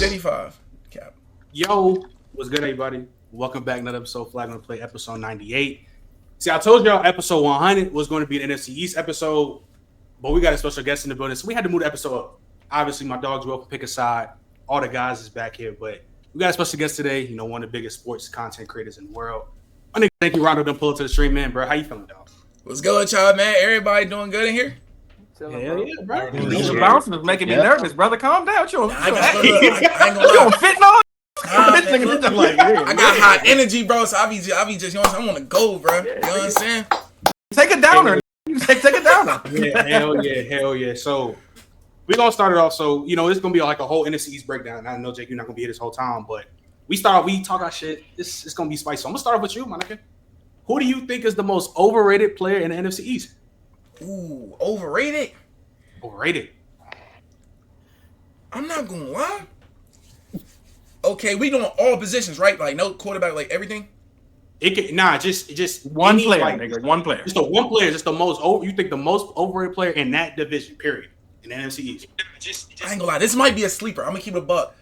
was 85. Cap. Yo, what's good, everybody? Welcome back. Another episode, Flag on the Play, episode 98. See, I told y'all episode 100 was going to be an NFC East episode, but we got a special guest in the building, so we had to move the episode up. Obviously, my dogs will pick a side. All the guys is back here, but we got a special guest today. You know, one of the biggest sports content creators in the world. My nigga, JankyRondo done pull up to the stream, man, bro. How you feeling, dog? What's good, y'all, man? Everybody doing good in here? Hell yeah, bro. These bouncing is making me nervous, brother. Calm down. I ain't gonna lie. Fitting on. I got high energy, bro. So I be just, you know what I'm saying? I want to go, bro. You know what I'm saying? Take a downer. Take a downer. Yeah, hell yeah. So we're gonna start it off. So you know, it's gonna be like a whole NFC East breakdown. I know, Jake, you're not gonna be here this whole time, but we talk our shit. It's gonna be spicy. So I'm gonna start off with you, my nigga. Who do you think is the most overrated player in the NFC East? Ooh, overrated. Overrated. I'm not gonna lie. Okay, we doing all positions, right? Like no quarterback, like everything. It can just one player, like, nigga. One player. Just the one player. Just the most. You think the most overrated player in that division? Period. In the NFC East. I ain't gonna lie. This might be a sleeper. I'm gonna keep it a buck.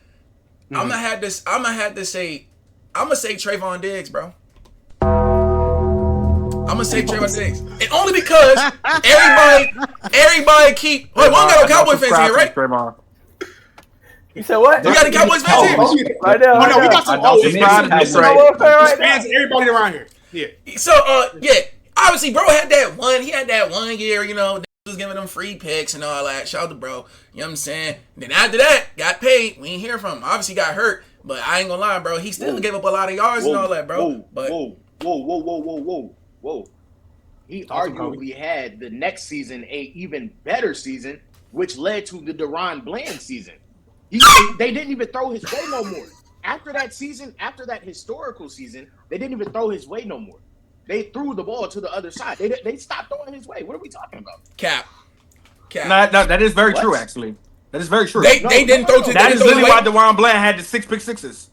Mm-hmm. I'm gonna say Trayvon Diggs, bro. I'm gonna say Trayvon Diggs, and only because everybody keep. Wait, we don't got no Cowboy fans here, right? You said what? We got any Cowboys fans here? Right now. Oh no, we got some fans. Everybody around here. Yeah. So yeah, obviously, bro had that one. He had that 1 year. You know, was giving them free picks and all that. Shout out to bro. You know what I'm saying? Then after that, got paid. We ain't hear from him. Obviously, got hurt, but I ain't gonna lie, bro. He still gave up a lot of yards and all that, bro. Whoa. He arguably had the next season a even better season, which led to the Deron Bland season. They didn't even throw his way no more. After that season, after that historical season, they didn't even throw his way no more. They threw the ball to the other side. They stopped throwing his way. What are we talking about? Cap. No, that is very true, actually. That is very true. They didn't throw to. That is literally why Deron Bland had the 6 pick sixes.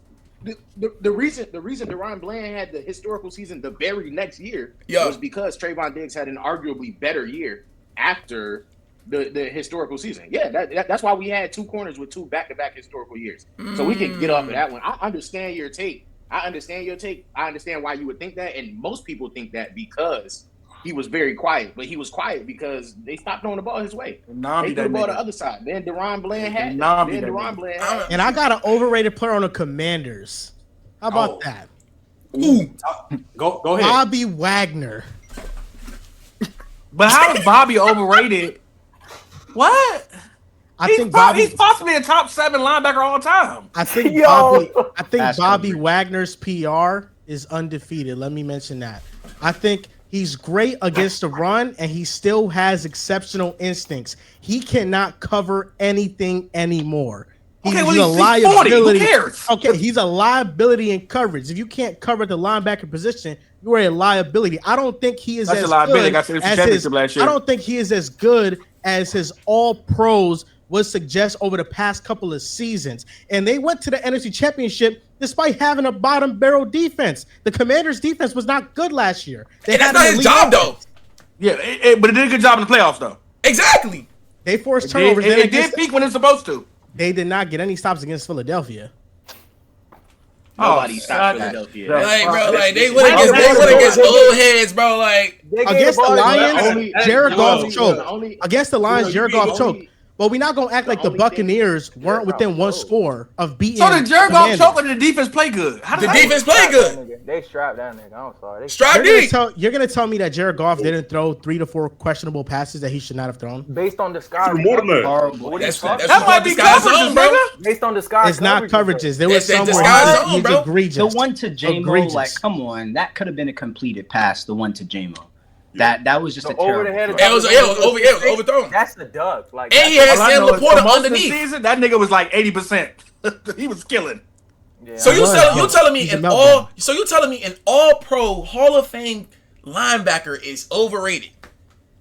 The reason Deron Bland had the historical season the very next year was because Trayvon Diggs had an arguably better year after the historical season. Yeah, that's why we had two corners with 2 back-to-back historical years. So we can get off of that one. I understand your take. I understand why you would think that, and most people think that because he was very quiet. But he was quiet because they stopped throwing the ball his way. They threw the ball to the other side. Then Deron Bland had it. And I got an overrated player on the Commanders. How about that? Ooh. Go ahead. Bobby Wagner. But how is Bobby overrated? What? He's possibly a top 7 linebacker all time. I think Bobby Wagner's PR is undefeated. Let me mention that. I think he's great against the run, and he still has exceptional instincts. He cannot cover anything anymore. He's a liability. 40. Who cares? Okay, he's a liability in coverage. If you can't cover the linebacker position, you are a liability. I don't think he is as good I don't think he is as good as his all pros would suggest over the past couple of seasons. And they went to the NFC Championship despite having a bottom barrel defense. The Commanders' defense was not good last year. That's not his job, though. Yeah, but it did a good job in the playoffs, though. Exactly. They forced turnovers. It did peak when it's supposed to. They did not get any stops against Philadelphia. Nobody stopped Philadelphia. They went against old heads, bro. Like against the Lions, Jared Goff choked. Against the Lions, Jared Goff choked. But we're not gonna act like the Buccaneers weren't within one score of beating. So did Jared Goff choke, or did the defense play good? The defense played good. They strapped that nigga. I'm sorry. You're gonna tell me that Jared Goff didn't throw 3 to 4 questionable passes that he should not have thrown? Based on the sky. That might be coverages, bro. Based on the sky. It's not coverages. There was some where he's egregious. The one to J-Mo, like, come on, that could have been a completed pass. The one to J-Mo. That was just a terrible. It was overthrown. That's the duck. Like, and he had Sam Laporta underneath. Season, that nigga was like 80%. He was killing. Yeah. So you telling me an all pro Hall of Fame linebacker is overrated?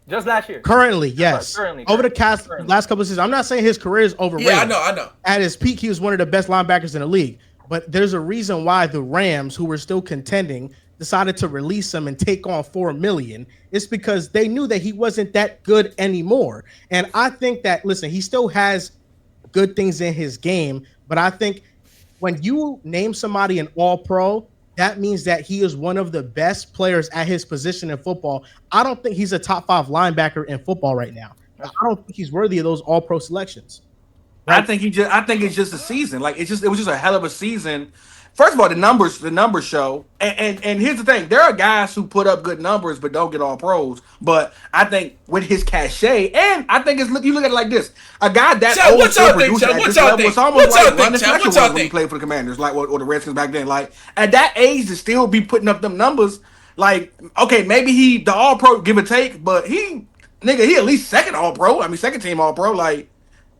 Just last year. Currently, yes. Over the last couple of seasons. I'm not saying his career is overrated. Yeah, I know. At his peak, he was one of the best linebackers in the league. But there's a reason why the Rams, who were still contending, decided to release him and take on $4 million. It's because they knew that he wasn't that good anymore. And I think that, listen, he still has good things in his game, but I think when you name somebody an all-pro, that means that he is one of the best players at his position in football. I don't think he's a top 5 linebacker in football right now. I don't think he's worthy of those all-pro selections. I think it's just a season. Like it was just a hell of a season. First of all, the numbers show. And here's the thing: there are guys who put up good numbers but don't get all pros. But I think with his cachet, and I think you look at it like this: a guy that old still produced at this level was almost like running special when he played for the Commanders, like or the Redskins back then. Like at that age, to still be putting up them numbers, like okay, maybe the all pro give or take, but he at least second all pro. I mean, second team all pro. Like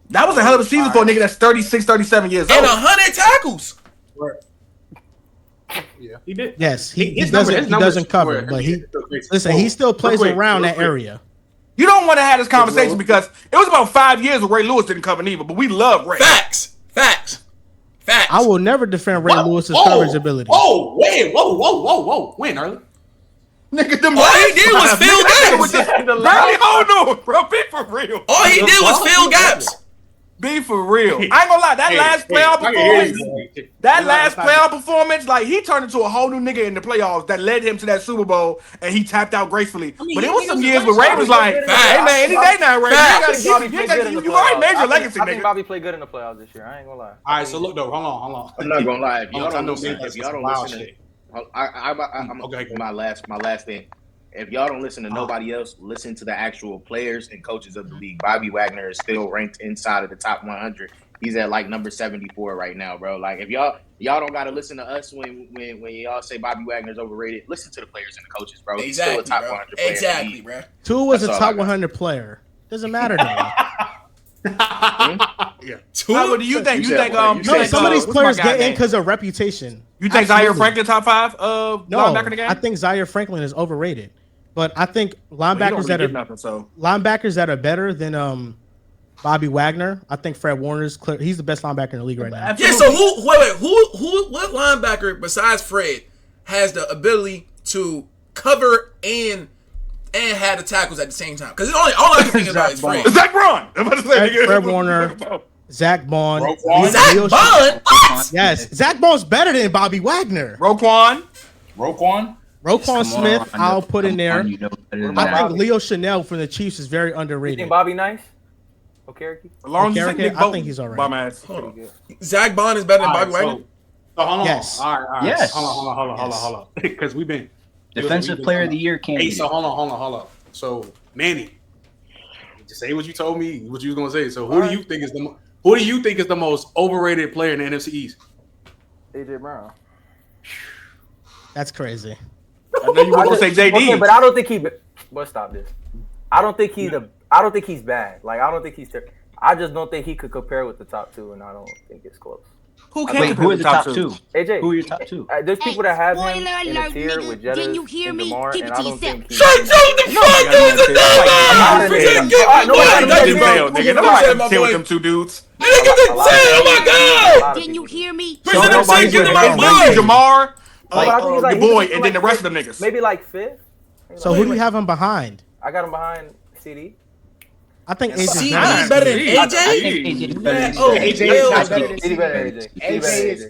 that was a hell of a season for a nigga that's 36, 37 years old and 100 tackles. Yeah, he did. Yes, he doesn't cover, but he still plays around that area. You don't want to have this conversation because it was about 5 years where Ray Lewis didn't cover neither, but we love Ray. Facts. I will never defend Ray Lewis's coverage ability. Whoa, when early? Nigga, all he did was fill gaps. Barely hold on, bro. Be for real. All he did was fill gaps. Be for real. I ain't gonna lie. That last playoff performance, like he turned into a whole new nigga in the playoffs that led him to that Super Bowl, and he tapped out gracefully. But it was some years where Ray was like, "Hey man, any day now, Ray. You already made your legacy, nigga." I think Bobby played good in the playoffs this year. I ain't gonna lie. All right, so look though, hold on. I'm not gonna lie. If y'all don't listen, my last thing. If y'all don't listen to nobody else, listen to the actual players and coaches of the league. Bobby Wagner is still ranked inside of the top 100. He's at like number 74 right now, bro. Like if y'all don't gotta listen to us when y'all say Bobby Wagner's overrated. Listen to the players and the coaches, bro. He's still a top 100 player. Exactly, bro. Tua was a top 100 player. Doesn't matter though. Yeah. Tua, do you think? Some of these players get in because of reputation. You think Zaire Franklin top 5 linebacker in the game? I think Zaire Franklin is overrated. But I think linebackers that are better than Bobby Wagner. I think Fred Warner's clear. He's the best linebacker in the league right now. Absolutely. Yeah. So what linebacker besides Fred has the ability to cover and have the tackles at the same time? Because all I can think about is Fred. Zach Braun. I'm about to say Fred Warner. Zach Bond. Zach Bond? What? Yes. Zach Bond's better than Bobby Wagner. Roquan Smith, I'll put in there. I think Leo Chanel from the Chiefs is very underrated. You think Bobby nice? Okay. I think he's all right. Zach Bond is better than Bobby Wagner? So hold on. Yes. All right. Yes. Hold on. Because we've been defensive player of the year candidate. Hey, so hold on. So Manny, just say what you told me, what you was gonna say. So who do you think is the most overrated player in the NFC East? AJ Brown. That's crazy. I know you were gonna say JD, okay, but I don't think he. But stop this. I don't think he's bad. Like I don't think he's. I just don't think he could compare with the top 2, and I don't think it's close. Who are the top two? AJ. Who are your top 2? There's people that have him in a tier with Jetta and DeMar, and I don't think he's... Shut the fuck up! Them two dudes. Oh my God! Didn't you hear me? Jamar, your boy, and then the rest of the niggas. Maybe like 5th. So who do you have him behind? I got him behind CD. I think AJ CD better than AJ.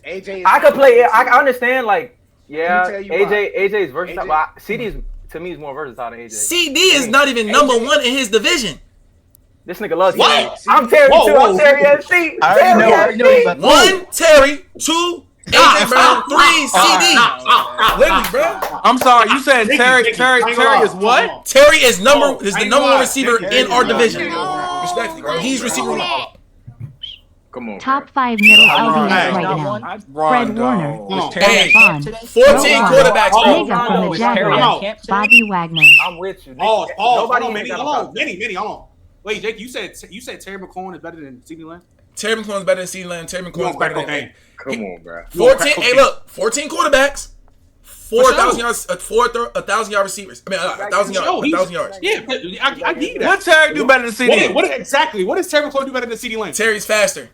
AJ. I could play. I understand. Like, yeah, AJ's versatile. But CD's to me is more versatile than AJ. CD is not even number 1 in his division. This nigga loves what? I'm Terry too. I'm Terry FC. I already know. 1 Terry, 2 AJ Brown, 3 CD. Literally, bro. I'm sorry. You said Terry is what? Terry is the number 1 receiver in our division. Respectfully, bro. He's receiver 1. Come on. Top 5 middle LBS right now. Fred Warner. 14 quarterbacks, bro. Nigga from the Jaguars. Bobby Wagner. I'm with you. Hold on. Many. Hold on. Wait, Jake, you said Terry McLaurin is better than CeeDee Lamb? Terry McLaurin is better than CeeDee Lamb. Terry McLaurin is better than... Come on, bro. 14. Hey, look, 14 quarterbacks, 4,000 yards, 1,000 yard receivers. I mean, 1,000 yards. Yeah, I get that. What Terry do better than CD? What does Terry McLaurin do better than CeeDee Lamb? Terry's faster.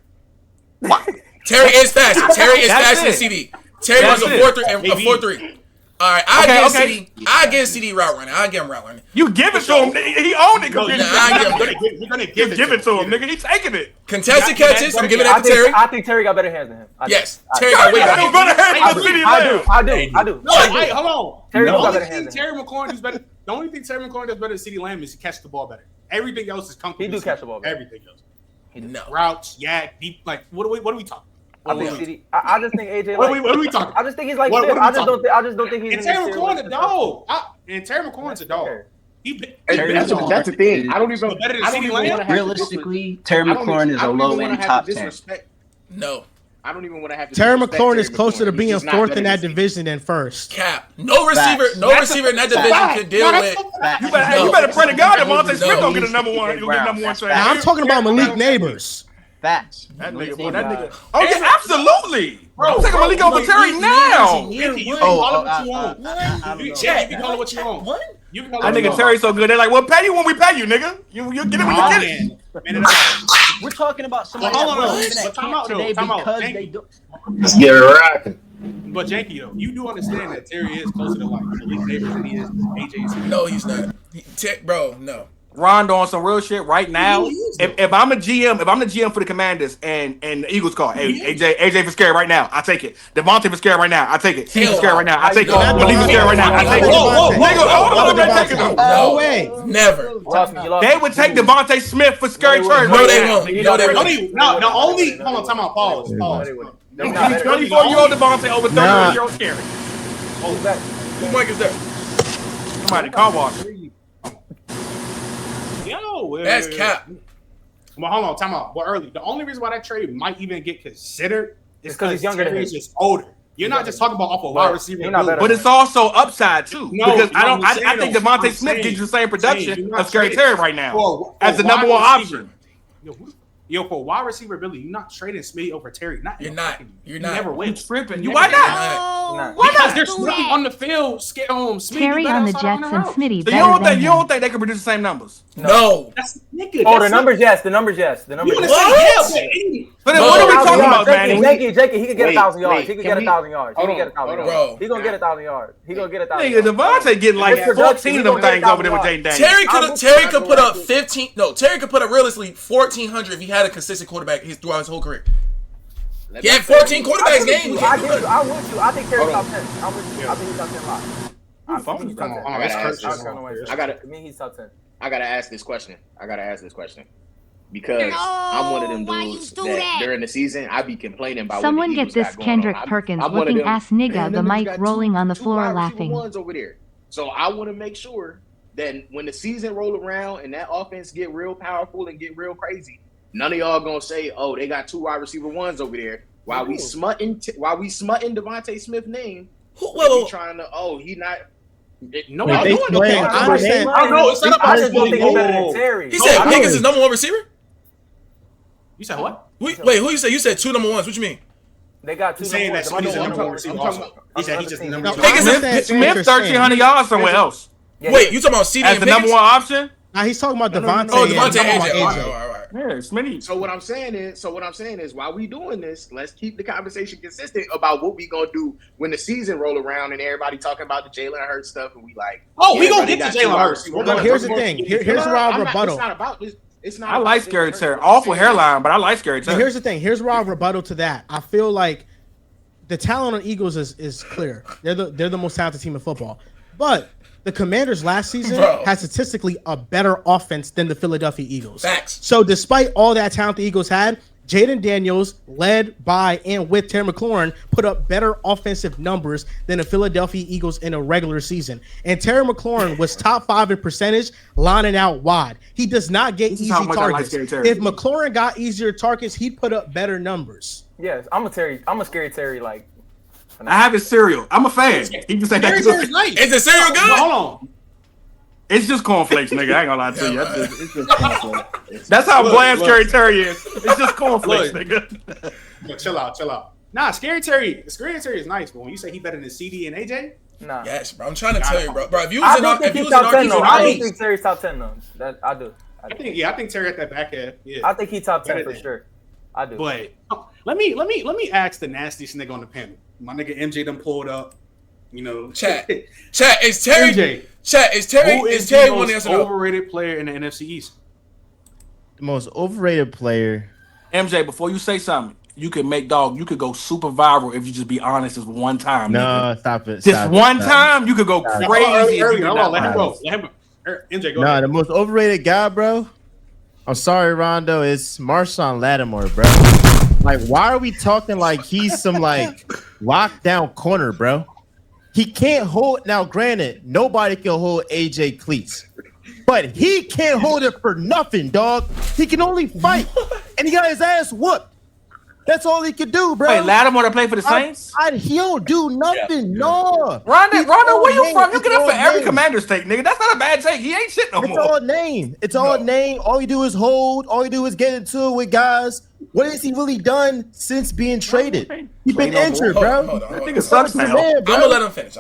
What? Terry is faster. Terry is faster than CD. Terry runs a 4.3. All right, I give CD route running. I give him route running. You give it to him. He owned it. You're gonna give it to him, nigga. He's taking it. Contested catches. I'm giving that to Terry. I think Terry got better hands than him. Yes, Terry got way better hands. I do. No, wait, hold on. Terry The got only better thing hands. Terry McLaurin does better. The only thing Terry McLaurin does better than CeeDee Lamb is he catches the ball better. Everything else is comfortable. He do catch the ball better. Everything else. No. Routes, deep. Like what are we talking? I just think AJ. What are we talking? I just think he's like. I just don't think he's. And Terry McLaurin's a dog. And Terry McLaurin's a dog. That's the thing. I don't even. Realistically, Terry McLaurin is a low end top 10. No. I don't even want to have to. Terry McLaurin is closer to being fourth in that division than first. Cap. No receiver in that division could deal with. You better pray to God that Devontae Smith don't get a number one. He'll get number one trade. Now, I'm talking about Malik Neighbors. Facts. That nigga. Oh yeah, absolutely. Bro, I'm taking Malik over Terry now. You can call what you want. What? That nigga Terry so good. They're like, we'll pay you when we pay you, nigga. You get it when you get it. We're talking about somebody that camp today because they do. Let's get it right. But Janky, though, you do understand that Terry is closer to like Malik Neighbors than he is AJ. No, he's not. Bro, no. Rondo on some real shit right now. If I'm a GM, if I'm the GM for the Commanders and the Eagles call, hey, AJ Fiscari right now, I take it. Devontae Fiscari right now, I take it. Steve Fiscari right now, I take it. Malik Fiscari right now, I take it. No way, never. They would take Devontae Smith for Scary Terry. No, they won't. No, only. Hold on, time out. Pause. 34-year-old Devontae over 30-year-old Scary. Who Mike is there? Somebody car wash. That's cap. Well, hold on, time out. But early, the only reason why that trade might even get considered is because he's younger than him. He's just older. You're not just talking about off a wide receiver, but it's also upside too. Because I think Devontae Smith gives you the same production of Scary Terry right now as the number one option. Yo, for wide receiver, Billy, you're not trading Smitty over Terry. You're not. You never win. Tripping. Why not? Why not? Because there's Smitty on the field. Terry on the Jets and Smitty. So you don't think they can produce the same numbers? No. That's nigga. Oh, the numbers, yes. The numbers, yes. But then what are we talking about, man? Janky, he could get 1,000 yards. He could get 1,000 yards. He could get 1,000 yards. He's gonna get 1,000 yards. He's gonna get 1,000 yards. Nigga, Devontae getting like 14 of them things over there with Jaden Daniels. Terry could put up 15. No, Terry could put up realistically 1,400 if he had a consistent quarterback throughout his whole career. He had 14 quarterbacks games. I'm with you. I think Terry's top 10. I'm with you. I think he's top 10 live. He's top 10. I gotta ask this question. Because I'm one of them dudes that during the season I be complaining about. Someone get this Kendrick Perkins looking ass nigga, the mic rolling on the floor laughing. Over there. So I want to make sure that when the season roll around and that offense get real powerful and get real crazy, none of y'all gonna say, "Oh, they got 2 wide receiver ones over there." While we smutting Devontae Smith's name, trying to he not. No, I understand. It's not I just don't think he's better than Terry. He said Pickens is number 1 receiver. You said what? Wait, who you said? You said 2 number 1s. What you mean? They got 2 saying that Smitty's the number 1 receiver. He said he's just the number 2. Smith 1,300 yards somewhere else. Wait, you talking about CD as the number 1 option? Nah, he's talking about Devontae. Oh, Devontae AJ. All right. Yeah, Smitty. So what I'm saying is, while we doing this, let's keep the conversation consistent about what we gonna do when the season roll around and everybody talking about the Jaylen Hurts stuff, and we like, we gonna get to Jaylen Hurts. Here's the thing. Here's where I'll rebuttal. It's not about this. It's not. I like Scary Terry. Awful hairline, but I like Scary Terry. Here's the thing. Here's where I'll rebuttal to that. I feel like the talent on Eagles is clear. They're the most talented team in football, but the Commanders last season had statistically a better offense than the Philadelphia Eagles. Facts. So despite all that talent the Eagles had, Jaden Daniels, led by and with Terry McLaurin, put up better offensive numbers than the Philadelphia Eagles in a regular season. And Terry McLaurin was top 5 in percentage, lining out wide. He does not get easy targets. If McLaurin got easier targets, he'd put up better numbers. Yes, I'm a Scary Terry like. I have his cereal. I'm a fan. He can say that. Is the cereal good? Hold on. It's just cornflakes, nigga. I ain't gonna lie to you. It's just cornflakes. That's how bland Scary Terry is. It's just cornflakes, nigga. Yo, chill out. Nah, Scary Terry is nice, but when you say he better than CD and AJ, nah. Yes, bro. I'm trying to tell you, bro. If you I was don't think he's top 10 though. I don't think Terry's top 10 though. That I do. I think Terry at that back end. Yeah. I think he's top 10 for sure. I do. But let me ask the nastiest nigga on the panel. My nigga MJ done pulled up. You know, chat. Is Terry? MJ. Chat is Terry. Who is Terry the one most overrated player in the NFC East? The most overrated player. MJ, before you say something, you could go super viral if you just be honest just one time. No, nigga. stop it. Just one time, you could go crazy. Hold on, let him go. MJ, go ahead. The most overrated guy, bro. I'm sorry, Rondo. It's Marshawn Lattimore, bro. Like, why are we talking like he's some like lockdown corner, bro? He can't hold. Now, granted, nobody can hold AJ cleats, but he can't hold it for nothing, dog. He can only fight, and he got his ass whooped. That's all he could do, bro. Wait, Lattimore to play for the Saints? He don't do nothing, no. Rondo, where you from? You get up for every Commander's take, nigga. That's not a bad take. He ain't shit no more. It's all name. It's all name. All you do is hold. All you do is get into it with guys. What has he really done since being traded? He's been injured, bro. Hold on. I think it sucks, man. I'm gonna let him finish.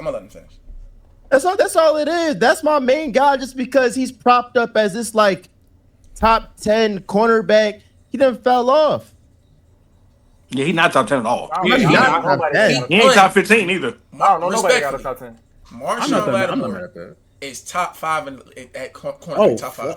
That's all it is. That's my main guy. Just because he's propped up as this like top 10 cornerback, he done fell off. Yeah, he's not top 10 at all. He ain't top 15 either. I don't know nobody got a top 10. Marshawn Lattimore is top 5 at corner. Top 5.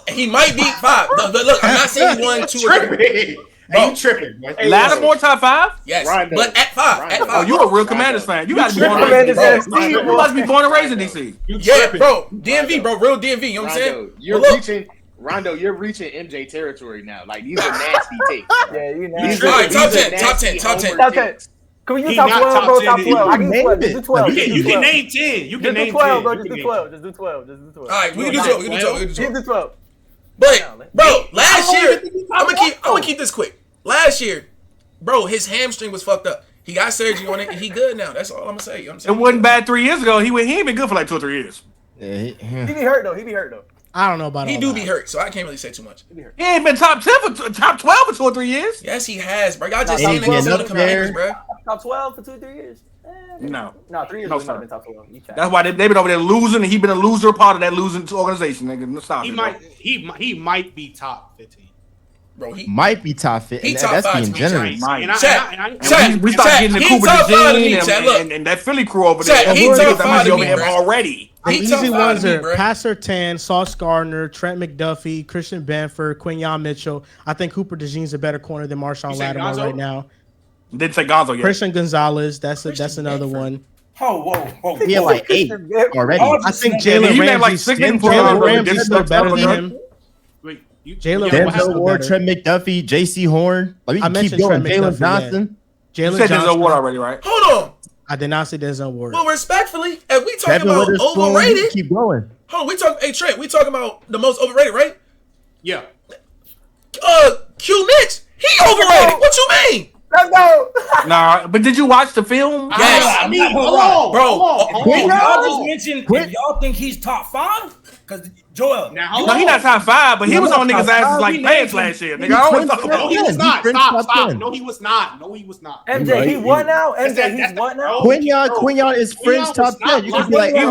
And he might be 5. Look, I'm not saying 1, 2, or 3. Bro, you tripping? Lattimore top 5? Yes, Rondo. but at 5. Oh, you a real Commanders fan? You got to be born and raised in DC. You must be born and raised in DC. Yeah, bro. DMV, bro. Real DMV. You know what I'm saying? Rondo, you're reaching MJ territory now. Like, these are nasty takes. Yeah, you nasty. All right, top 10. Can we do top 12, bro? Top 12. I can do 12. You can name 10. You can name 12, 10. bro. Just do 12. Just do 12. All right, we can do 12. But, bro, last year, I'm gonna keep this quick. Last year, bro, his hamstring was fucked up. He got surgery on it, and he good now. That's all I'm gonna say. You know what I'm saying? It wasn't bad 3 years ago. He ain't been good for like 2 or 3 years. Yeah, he be hurt though. I don't know about he do be hurt, so I can't really say too much. He ain't been top 10 for top 12 for 2 or 3 years. Yes, he has, bro. Y'all just saying that the Commanders, bro. Top 12 for 2 or 3 years. No, 3 years. No, not been top 12. That's why they been over there losing, and he been a loser part of that losing organization. Nigga, stop. He might be top 15. Bro, he might be top 15. That's being generous. We start getting the Cooper DeJean and that Philly crew over there. He top 5 to me, already. The easy ones are Pat Surtain, Sauce Gardner, Trent McDuffie, Christian Benford, Quinyon Mitchell. I think Cooper DeJean's a better corner than Marshawn Lattimore right now. Didn't say Gonzo yet. Christian Gonzalez, that's another one. Whoa. He had like 8 already. I think Jalen Ramsey's still better than him. Jalen Denzel Ward, Trent McDuffie, J.C. Horn. Like, we can keep going. Jalen Johnson. You said Denzel Ward already, right? Hold on. I did not say Denzel Ward. Well, respectfully, if we talking about overrated, keep going. Hold on, hey Trent, we talking about the most overrated, right? Yeah. Q Mitch, he overrated. What you mean? Let's go. Nah, but did you watch the film? Yes. I mean, hold on, bro. Y'all just mentioned if y'all think he's top 5, because Joel. No, he's not top 5, but he was on niggas' asses like pants last year. Nigga, I always talk about. He was not. Stop. No, he was not. MJ, he won now. MJ, he's what now? Quinyon is French top 10. You can be like, he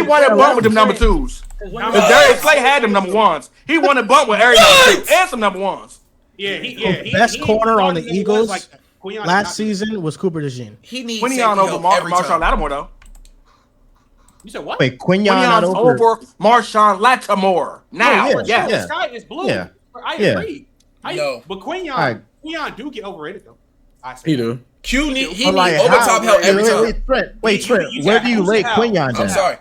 won a bump with them number 2s. Because Darius Slay had them number 1s. He won a bump with every number 2 and some number 1s. The best corner on the Eagles last season was Cooper DeJean. He needs Quinyon over Marshawn Lattimore, though. You said what? Wait, Quinyon's over Marshawn Lattimore. Now, the sky is blue. Yeah. I agree. But Quinyon do get overrated, though. He do. He need overtop help every time. Trent, where do you rate Quinyon down? I'm sorry.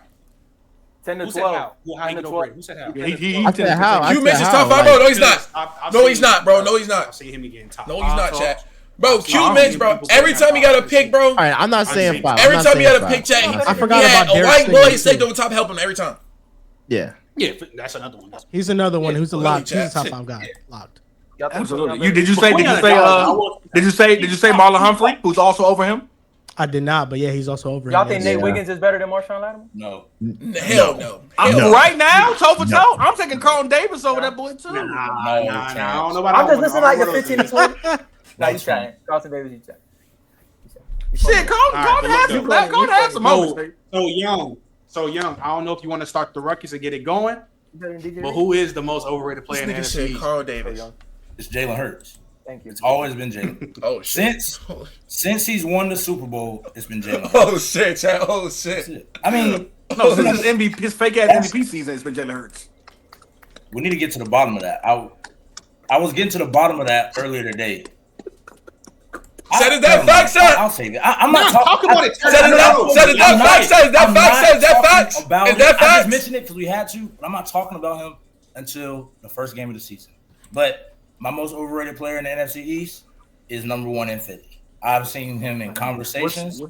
10 to 12. Who said how? I said how. You mentioned top 5, bro. No, he's not. No, he's not, bro. No, he's not. I see him again top. No, he's not, chat. Bro, Q Mitch, bro. Every time he got a pick, bro. All right, I'm not saying 5. Every time he had a pick, chat, I forgot about a white boy saved over top help him every time. Yeah, that's another one. He's another one who's a locked. He's a top 5 guy. Locked. Absolutely. Did you say Marlon Humphrey, who's also over him? I did not, but yeah, he's also over. Y'all think Nate Wiggins is better than Marshawn Lattimore? No. Hell no. Right now, toe for toe, I'm taking Carlton Davis over that boy too. Nah. I'm just listening like a 15 to 20. No, you trying. Carlton Davis, you trying. Shit, Carlton has some moments. So young. I don't know if you want to start the ruckus and get it going. But who is the most overrated player in the NFC? Carl Davis. It's Jaylen Hurts. Thank you. It's always been Jalen. Oh shit! Since he's won the Super Bowl, it's been Jalen. Oh shit! Chad. Oh shit! I mean, no, since his MVP, his fake ass MVP season, it's been Jalen Hurts. We need to get to the bottom of that. I was getting to the bottom of that earlier today. Said is that fact, sir? I'll save it. I'm not talking about it. Said is that fact, sir? Is that fact? Is that fact? Is that fact? I just mentioned it because we had to, but I'm not talking about him until the first game of the season. But my most overrated player in the NFC East is number 1 in Philly. I've seen him in conversations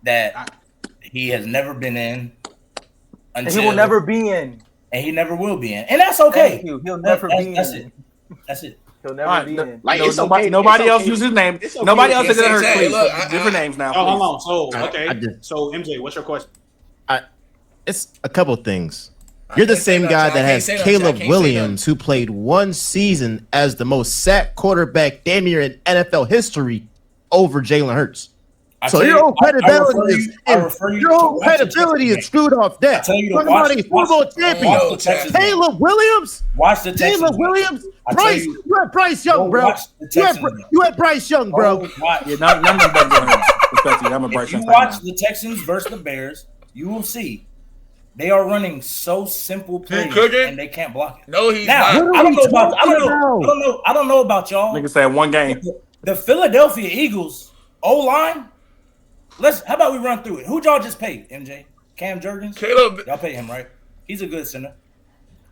that he has never been in. And he will never be in. And he never will be in. And that's okay. Thank you. He'll never be in. That's it. That's it. He'll never be in. Like, nobody else uses his name. Nobody else says it hurts, please. Different names now. Oh, hold on. So MJ, what's your question? It's a couple things. You're the same guy that has Caleb Williams, who played 1 season as the most sacked quarterback damn near in NFL history over Jalen Hurts. So your whole credibility is screwed off that. Talking about a Super Bowl champion. Caleb Williams? Watch the Texans. Caleb Williams? Bryce, you had Bryce Young, bro. You had Bryce Young, bro. Yeah, not If you watch the Texans versus the Bears, you will see they are running so simple plays and they can't block it. No, he's not. I don't know about y'all. Nigga said 1 game. The Philadelphia Eagles O-line. How about we run through it? Who'd y'all just pay, MJ? Cam Jurgens? Caleb. Y'all pay him, right? He's a good center.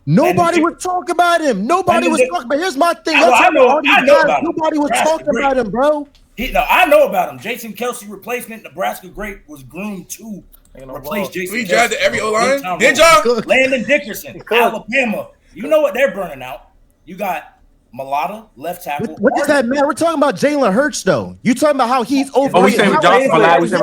Nobody would talk about him. Nobody was talking about him. Here's my thing. I know about him. Nobody was talking about him, bro. I know about him. Jason Kelce replacement, Nebraska great, was groomed to replace Jason Kelce. We drafted every O-line. Did y'all? Landon Dickerson, Alabama. You know what they're burning out. You got Malata, left tackle. What does that matter? We're talking about Jalen Hurts, though. You talking about how he's overrated. Oh, we said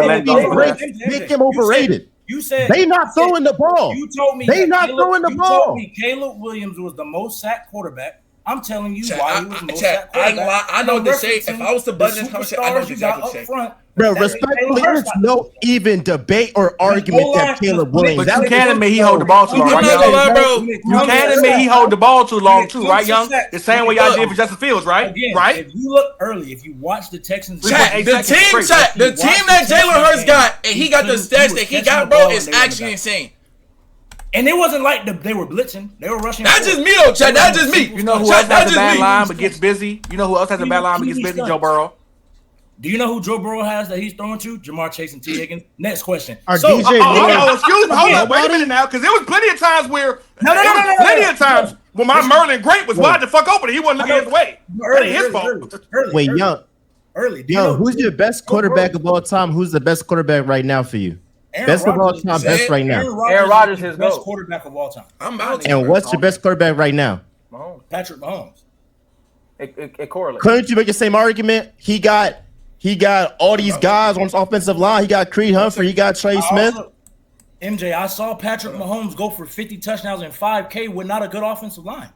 Make him overrated. You said they not throwing the ball. You told me they not throwing the ball. You told me Caleb Williams was the most sacked quarterback. I'm telling you why he was the most sacked quarterback. I know what to say. If I was to budget this conversation, I know exactly what to say. Bro, respectfully, there's no even debate or argument that Caleb Williams. But you can't admit he hold the ball too long. You can't admit he hold the ball too long too, right, Young? The same way y'all did for Justin Fields, right? Right? If you look early, if you watch the Texans, the team that Jalen Hurts got, and he got the stats that he got, bro, is actually insane. And it wasn't like they were blitzing; they were rushing. That's just me, though, Chad. That's just me. You know who else has a bad line but gets busy? You know who else has a bad line but gets busy? Joe Burrow. Do you know who Joe Burrow has that he's throwing to? Jamar Chase and T. Higgins. Next question. Excuse me, hold on, wait a minute now, because there was plenty of times where plenty of times when my Merlin Great was wide the fuck open and he wasn't looking his way. That ain't his fault. Wait, Young. Who's your best quarterback of all time? Who's the best quarterback right now for you? Best of all time, best right now. Aaron Rodgers is best quarterback of all time. And what's your best quarterback right now? Mahomes. Patrick Mahomes. It correlates. Couldn't you make the same argument? He got all these guys on his offensive line. He got Creed Humphrey. He got Trey Smith. MJ, I saw Patrick Mahomes go for 50 touchdowns and 5K with not a good offensive line.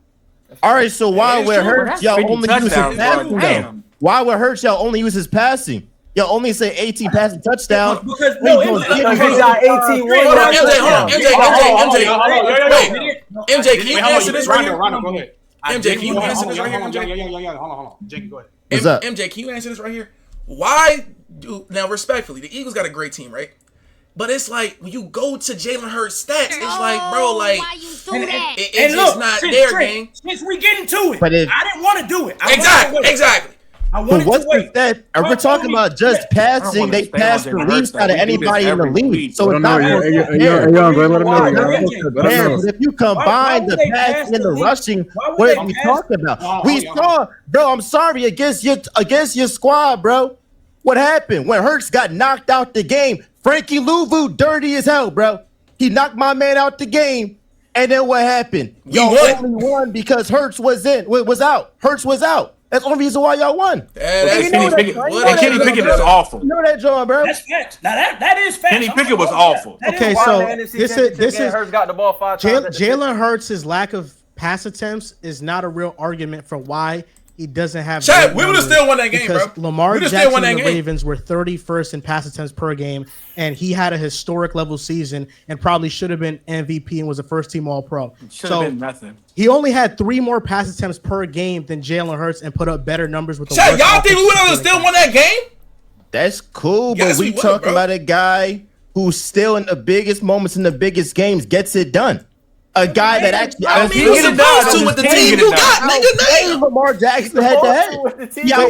All right, so why would Hurts y'all only use his passing? Why would Hurts y'all only use his passing? Y'all only say 18 passing touchdowns. Because he got 18 MJ, can you answer this right here? MJ, can you answer this right here? Hold on. Janky, go ahead. What's up? MJ, can you answer this right here? Why do now respectfully, the Eagles got a great team, right? But it's like when you go to Jalen Hurts stats, it's like, bro, like it's just not there, gang. Since we get into it, but I didn't want to do it. Exactly. But what's that? If we're talking about just passing, they pass the least out of anybody in the league. So it's not but if you combine the passing and the rushing, what are we talking about? We saw, bro. I'm sorry against your squad, bro. What happened when Hurts got knocked out the game? Frankie Louvu dirty as hell, bro. He knocked my man out the game, and then what happened? Y'all only won because Hurts was out. Hurts was out. That's the only reason why y'all won. Kenny Pickett is awful. You know that, John, bro. That's facts. Now that is facts. Kenny Pickett was awful. Okay, so this is Hurts got the ball 5 times. Jalen Hurts' lack of pass attempts is not a real argument for why he doesn't have. Chad, we would have still won that game, bro. Lamar Jackson and the Ravens were 31st in pass attempts per game, and he had a historic level season and probably should have been MVP and was a first-team All-Pro. Should have been nothing. He only had 3 more pass attempts per game than Jalen Hurts and put up better numbers with the Chad, y'all think we would have still won that game? That's cool, but we talking about a guy who's still in the biggest moments in the biggest games gets it done. A guy that actually he was supposed to with the team you got, nigga. Lamar Jackson had that. Yeah,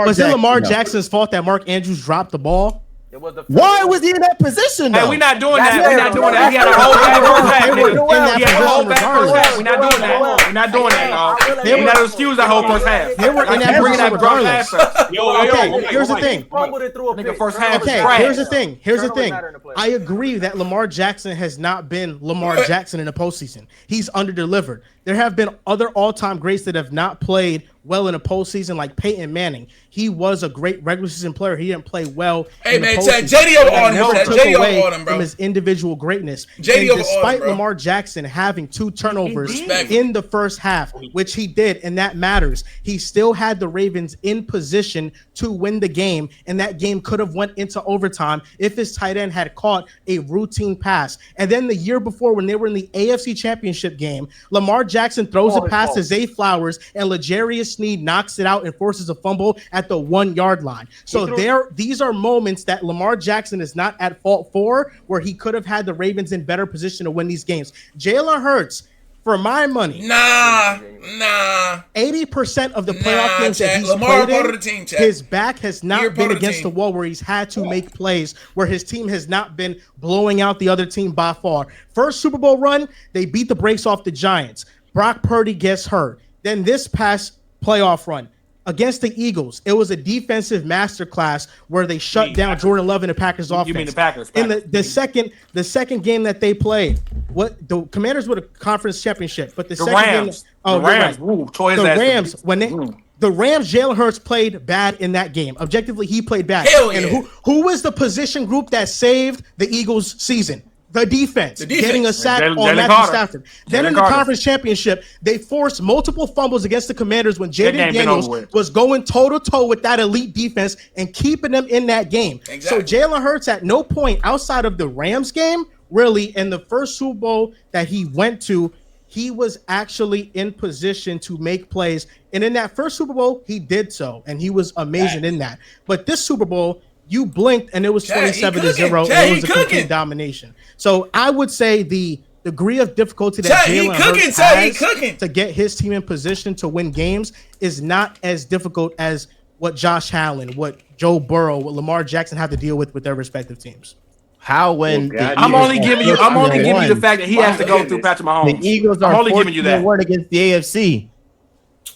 was it Lamar Jackson's fault that Mark Andrews dropped the ball? Why was he in that position? Hey, we're not doing that. We're not doing that. He had a whole bad We're not doing that. We're not doing that. We're not excuse that whole first half. They were in that position regardless. Okay, here's the thing. Okay, here's the thing. I agree that Lamar Jackson has not been Lamar Jackson in the postseason. He's underdelivered. There have been other all-time greats that have not played well in a postseason, like Peyton Manning. He was a great regular season player. He didn't play well. Hey man, JD over him, bro. From his individual greatness. Despite Lamar Jackson having 2 turnovers in the first half, which he did, and that matters, he still had the Ravens in position to win the game, and that game could have went into overtime if his tight end had caught a routine pass. And then the year before, when they were in the AFC Championship game, Lamar Jackson throws it past to Zay Flowers, and L'Jarius Sneed knocks it out and forces a fumble at the 1-yard line. So these are moments that Lamar Jackson is not at fault for, where he could have had the Ravens in better position to win these games. Jalen Hurts, for my money, 80% of the playoff games that he's played in, his back has not been against the wall where he's had to make plays, where his team has not been blowing out the other team by far. First Super Bowl run, they beat the brakes off the Giants. Brock Purdy gets hurt. Then this past playoff run against the Eagles, it was a defensive masterclass where they shut down Jordan Love and the Packers offense. You mean the Packers? In the second game that they played, the Commanders won a conference championship, but the Rams, the Rams, Jalen Hurts played bad in that game. Objectively, he played bad. And who was the position group that saved the Eagles' season? The defense, getting a sack on Matthew Stafford. Then in the conference championship, they forced multiple fumbles against the Commanders when Jaden Daniels was going toe-to-toe with that elite defense and keeping them in that game. So Jalen Hurts at no point outside of the Rams game, really, in the first Super Bowl that he went to, he was actually in position to make plays. And in that first Super Bowl, he did so, and he was amazing in that. But this Super Bowl, you blinked and it was 27-0, and it was a complete domination. So I would say the degree of difficulty that Jalen Hurts has to get his team in position to win games is not as difficult as what Josh Allen, what Joe Burrow, what Lamar Jackson have to deal with their respective teams. I'm only giving you the fact that he has to go through Patrick Mahomes. The Eagles are 14-1 against the AFC.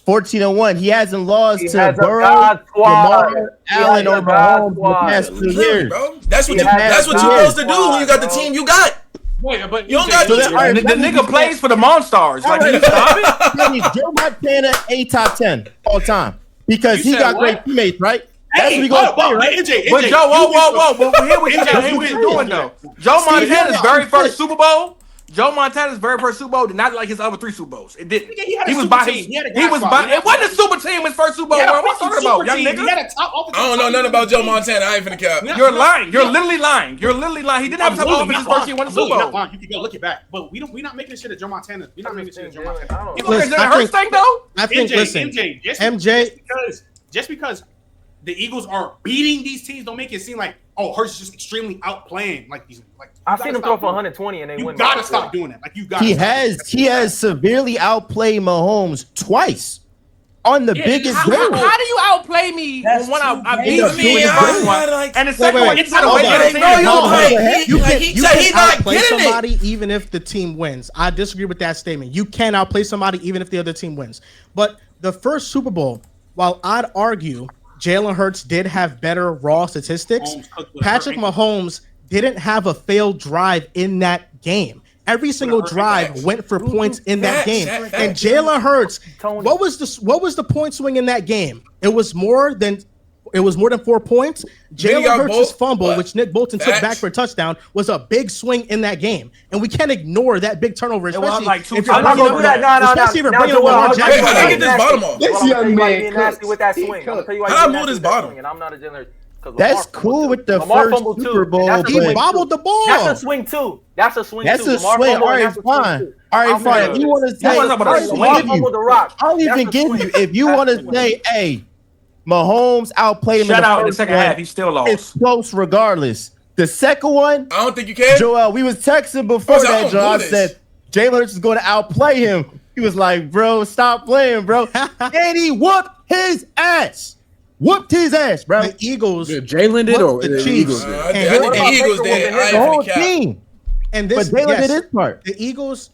14-1. He hasn't lost to Burrow, Lamar, Allen, or Mahomes in the past 2 years. That's what you're supposed to do when you got the team you got. Wait, but you don't got the nigga plays for the Monstars. Like, can you stop it? Joe Montana, a top 10 all time because he got great teammates, right? That's what we gonna say, right? AJ, but Joe, whoa. But here what he's doing though. Joe Montana's very first Super Bowl. Joe Montana's very first Super Bowl did not like his other 3 Super Bowls. It didn't. He was by his. It wasn't a super team. His first Super Bowl. What are you talking about, young nigga? I don't know nothing about Joe Montana. I ain't finna cap. You're lying. You're literally lying. He didn't have a top offense his first year. Won the Super Bowl. You can go look it back, but we're not making this shit at Joe Montana. We're not making this shit at Joe Montana. You look at that Hurts thing though. I think MJ, just because the Eagles are beating these teams, don't make it seem like Hurts is just extremely outplaying these. I've seen him throw for 120 and they win. You gotta stop doing that. He has severely outplayed Mahomes twice on the biggest game. How do you outplay me when I beat me in the first one? And the second one, it's not you can't outplay somebody even if the team wins. I disagree with that statement. You can't outplay somebody even if the other team wins. But the first Super Bowl, while I'd argue Jalen Hurts did have better raw statistics, Patrick Mahomes didn't have a failed drive in that game. Every single drive went for points in that game. And Jalen Hurts, what was the point swing in that game? It was more than It was more than 4 points. Jalen Hurts' fumble, which Nick Bolton took back for a touchdown, was a big swing in that game, and we can't ignore that big turnover. Especially like if you're bringing up Lamar Jackson. How get this bottom off? This young man nasty with that swing. How I move this bottom? And I'm not a Jalen Hurts. That's cool with the first Super Bowl. He bobbled the ball. That's a swing too. That's a swing. All right, fine. All right, fine. If you want to say, I'll even give you. If you want to say, hey, Mahomes outplayed him. Shut out in the second half. He still lost. It's close regardless. The second one, I don't think you can. Joel, we was texting before that. Joel, I said Jalen Hurts is going to outplay him. He was like, bro, stop playing, bro. And he whooped his ass. Whooped his ass, bro. The Eagles. Jalen did or the Chiefs? I think the Eagles did. The whole team. And this, but Jalen did his part. The Eagles,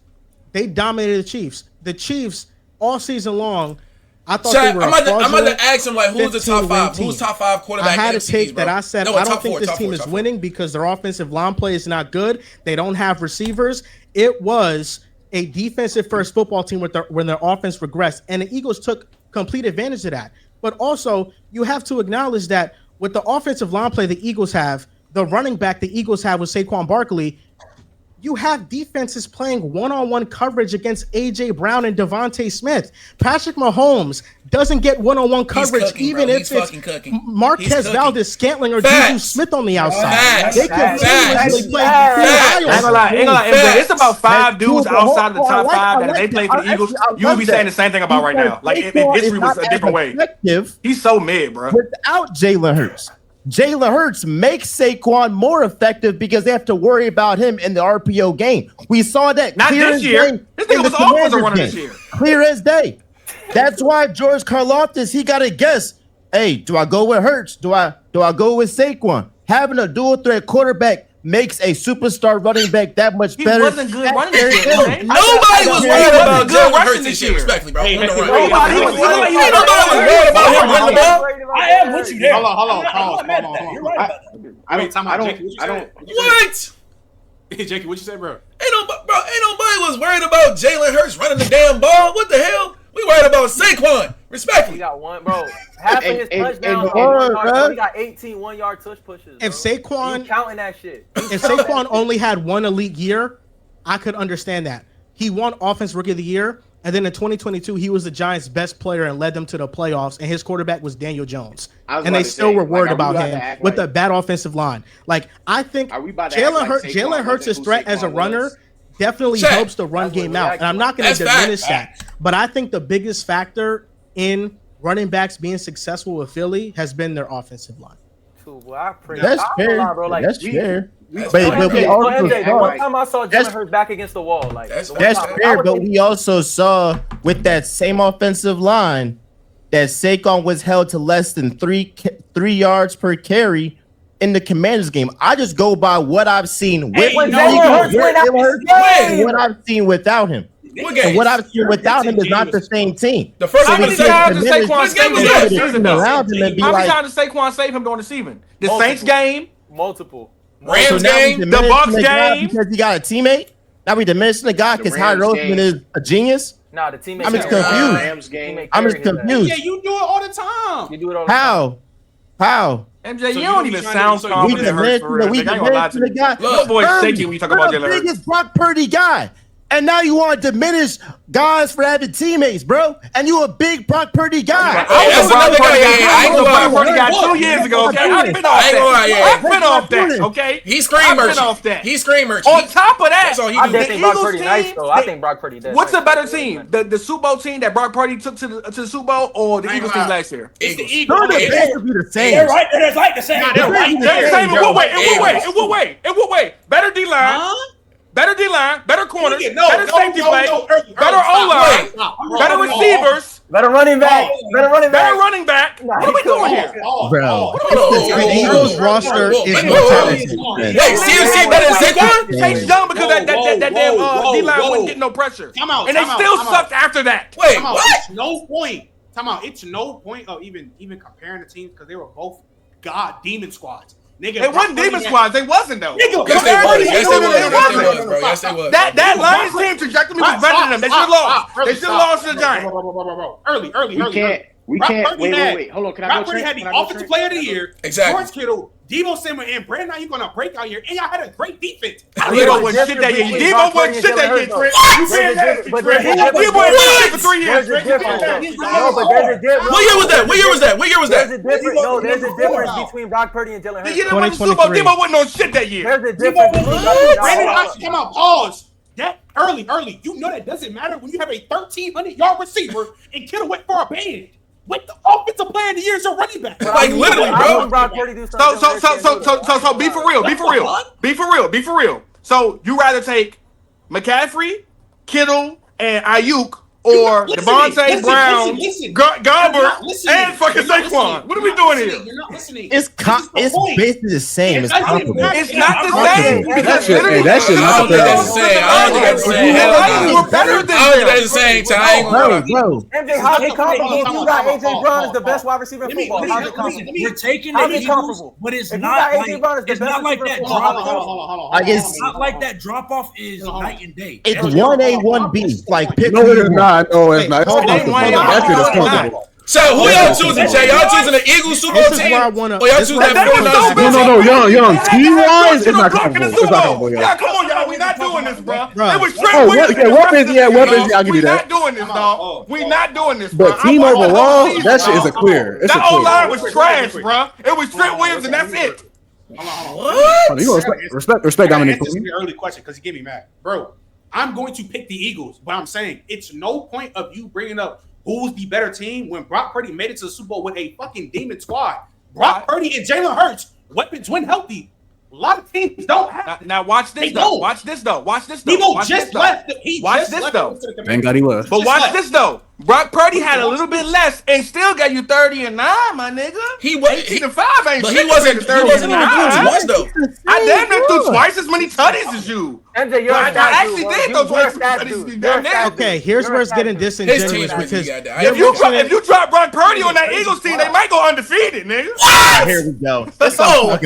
they dominated the Chiefs. The Chiefs all season long. I thought they were. I'm about to ask him like, who's the top five? Who's top five quarterback? I had a tape that I said I don't think this team is winning because their offensive line play is not good. They don't have receivers. It was a defensive first football team when their offense regressed, and the Eagles took complete advantage of that. But also, you have to acknowledge that with the offensive line play the Eagles have, the running back the Eagles have with Saquon Barkley, you have defenses playing one-on-one coverage against A.J. Brown and Devontae Smith. Patrick Mahomes doesn't get one-on-one coverage even if it's Marquez Valdez-Scantling or Juju Smith on the outside. They continuously play. It's about 5 dudes outside of the top 5 that they play for the Eagles. You would be saying the same thing about right now. Like if history was a different way. He's so mid, bro. Without Jalen Hurts. Jalen Hurts makes Saquon more effective because they have to worry about him in the RPO game. We saw that not this year. This thing was always a runner this year. Clear as day. That's why George Karlaftis, he got to guess. Hey, do I go with Hurts? Do I go with Saquon? Having a dual threat quarterback makes a superstar running back that much better. He wasn't good running this year. Nobody was worried about Jalen Hurts this year. Respectfully, bro. Nobody was worried about him running the ball. I am with you there. Hold on. You're right about that. I don't. What? Hey, Jakey, what you say, bro? Ain't nobody was worried about Jalen Hurts running the damn ball. What the hell? We worried about Saquon. Respectfully. He got one, bro. Half of his touchdowns, he got 18 1-yard tush pushes. If Saquon counting that shit. If Saquon only had one elite year, I could understand that. He won Offense Rookie of the Year, and then in 2022, he was the Giants' best player and led them to the playoffs, and his quarterback was Daniel Jones. And they still were worried about him with the bad offensive line. Like, I think Jalen Hurts' threat as a runner definitely helps the run game out. And I'm not going to diminish that. But I think the biggest factor in running backs being successful with Philly has been their offensive line. That's fair. That's fair. But we also saw, one time I saw Jalen Hurts back against the wall. Like that's fair, but we also saw with that same offensive line that Saquon was held to less than 3 yards per carry in the Commanders game. I just go by what I've seen with what I've seen without him. And what I've seen without him is not the same team. The first how many times did Saquon save him? How many times did Saquon save him during the season? The Saints game? Multiple. Rams game? The Bucs game? Because he got a teammate? Now we diminishing the guy because Howard Roseman is a genius? Nah, the teammate. I'm just confused. Rams game. I'm just confused. Yeah, you do it all the time. You do it all the time. How? MJ, so you don't even sound confident in Hurts for real. We diminishing the guy. Your boy's shaking when you talk about Jalen Hurts. The biggest Brock Purdy guy. And now you want to diminish guys for having teammates, bro. And you a big Brock Purdy guy. I was a Brock Purdy guy 2 years ago. Okay, I've been off that. Okay, he screamed merchant. He screamed merchant. On top of that, I think Brock Purdy nice though. I think Brock Purdy does. What's a better team, the Super Bowl team that Brock Purdy took to the Super Bowl, or the Eagles team last year? It's the Eagles. The same. They're right. They're like the same. They're right. They're the same. In what way? Better D-line. Better D-line, better corners, better safety play, better O-line, better receivers, better running back, better running back. What are we doing here? Bro, the Eagles roster is more talented. Hey, CMC better than Saquon? Chase Young because that damn D-line wouldn't get no pressure. And they still sucked after that. Wait, what? It's no point. It's no point of even comparing the teams because they were both demon squads. Nigga, they wasn't demon squads. They wasn't though. Yes, they was. Yes, they was. That Lions team trajectory was better than them. They should have lost. They should have lost to the Giants. Early. We can't. Wait. Hold on. Can I go? Brock Purdy had the offensive player of the year. Exactly. George Kittle, Debo Samuel, and Brandon, you gonna break out here, and y'all had a great defense. Debo wasn't shit that year. Debo wasn't shit that year, Trent. You said that. But there's a difference. Debo wasn't shit for 3 years. There's a difference. No, but there's a difference. What year was that? There's a difference. No, there's a difference between Brock Purdy and Jaylen Hurts. The year that won the Super Bowl, Debo wasn't on shit that year. There's a difference. Come on, pause. That early. You know that doesn't matter when you have a 1,300-yard receiver and Kittle went for a band. What the offensive player of the year is your running back? Like literally, bro. So be for real. So you rather take McCaffrey, Kittle, and Ayuk, or Devontae Brown, Garbert, and fucking Saquon? What are we doing here? You're not listening. It's basically the same. It's comparable. It's not the same. That shit not the same. I don't think that's the same. We're better than I don't think that's the same. Bro. MJ, how's it comparable? You got AJ Brown as the best wide receiver in football. How's it comparable? We're taking the Eagles, but it's not like that drop off. It's not like that drop off is night and day. It's 1A, 1B. Like pick. No, it is not. No, it's not. So who y'all choosing, Jay? Y'all choosing the Eagles Super Bowl team? Or y'all choosing that 49ers? No, young. Team-wise, it's not comfortable. Yeah, come on, y'all. We not doing this, bro. It was Trent Williams. Weapons, I'll give you that. We not doing this, dog. We not doing this, bro. But team overall, that shit is a clear. That O-line was trash, bro. It was Trent Williams, and that's it. What? You respect Dominic. This is the early question because he gave me mad, bro. I'm going to pick the Eagles, but I'm saying it's no point of you bringing up who's the better team when Brock Purdy made it to the Super Bowl with a fucking demon squad. Brock Purdy and Jaylen Hurts, weapons when healthy. A lot of teams don't have. Now watch this though. Watch this though. Debo just left. Watch this though. Thank God he left. But watch this though. Brock Purdy had a little bit less and still got you 30 and 9, my nigga. He was 18 and 5 ain't but shit. he wasn't even twice though. I damn near threw twice as many tutties as you. MJ, I actually did throw twice as many tutties as you. Damn near. Okay, here's where it's getting disingenuous because if you drop Brock Purdy on that Eagles team, they might go undefeated, nigga. What? Here we go. Oh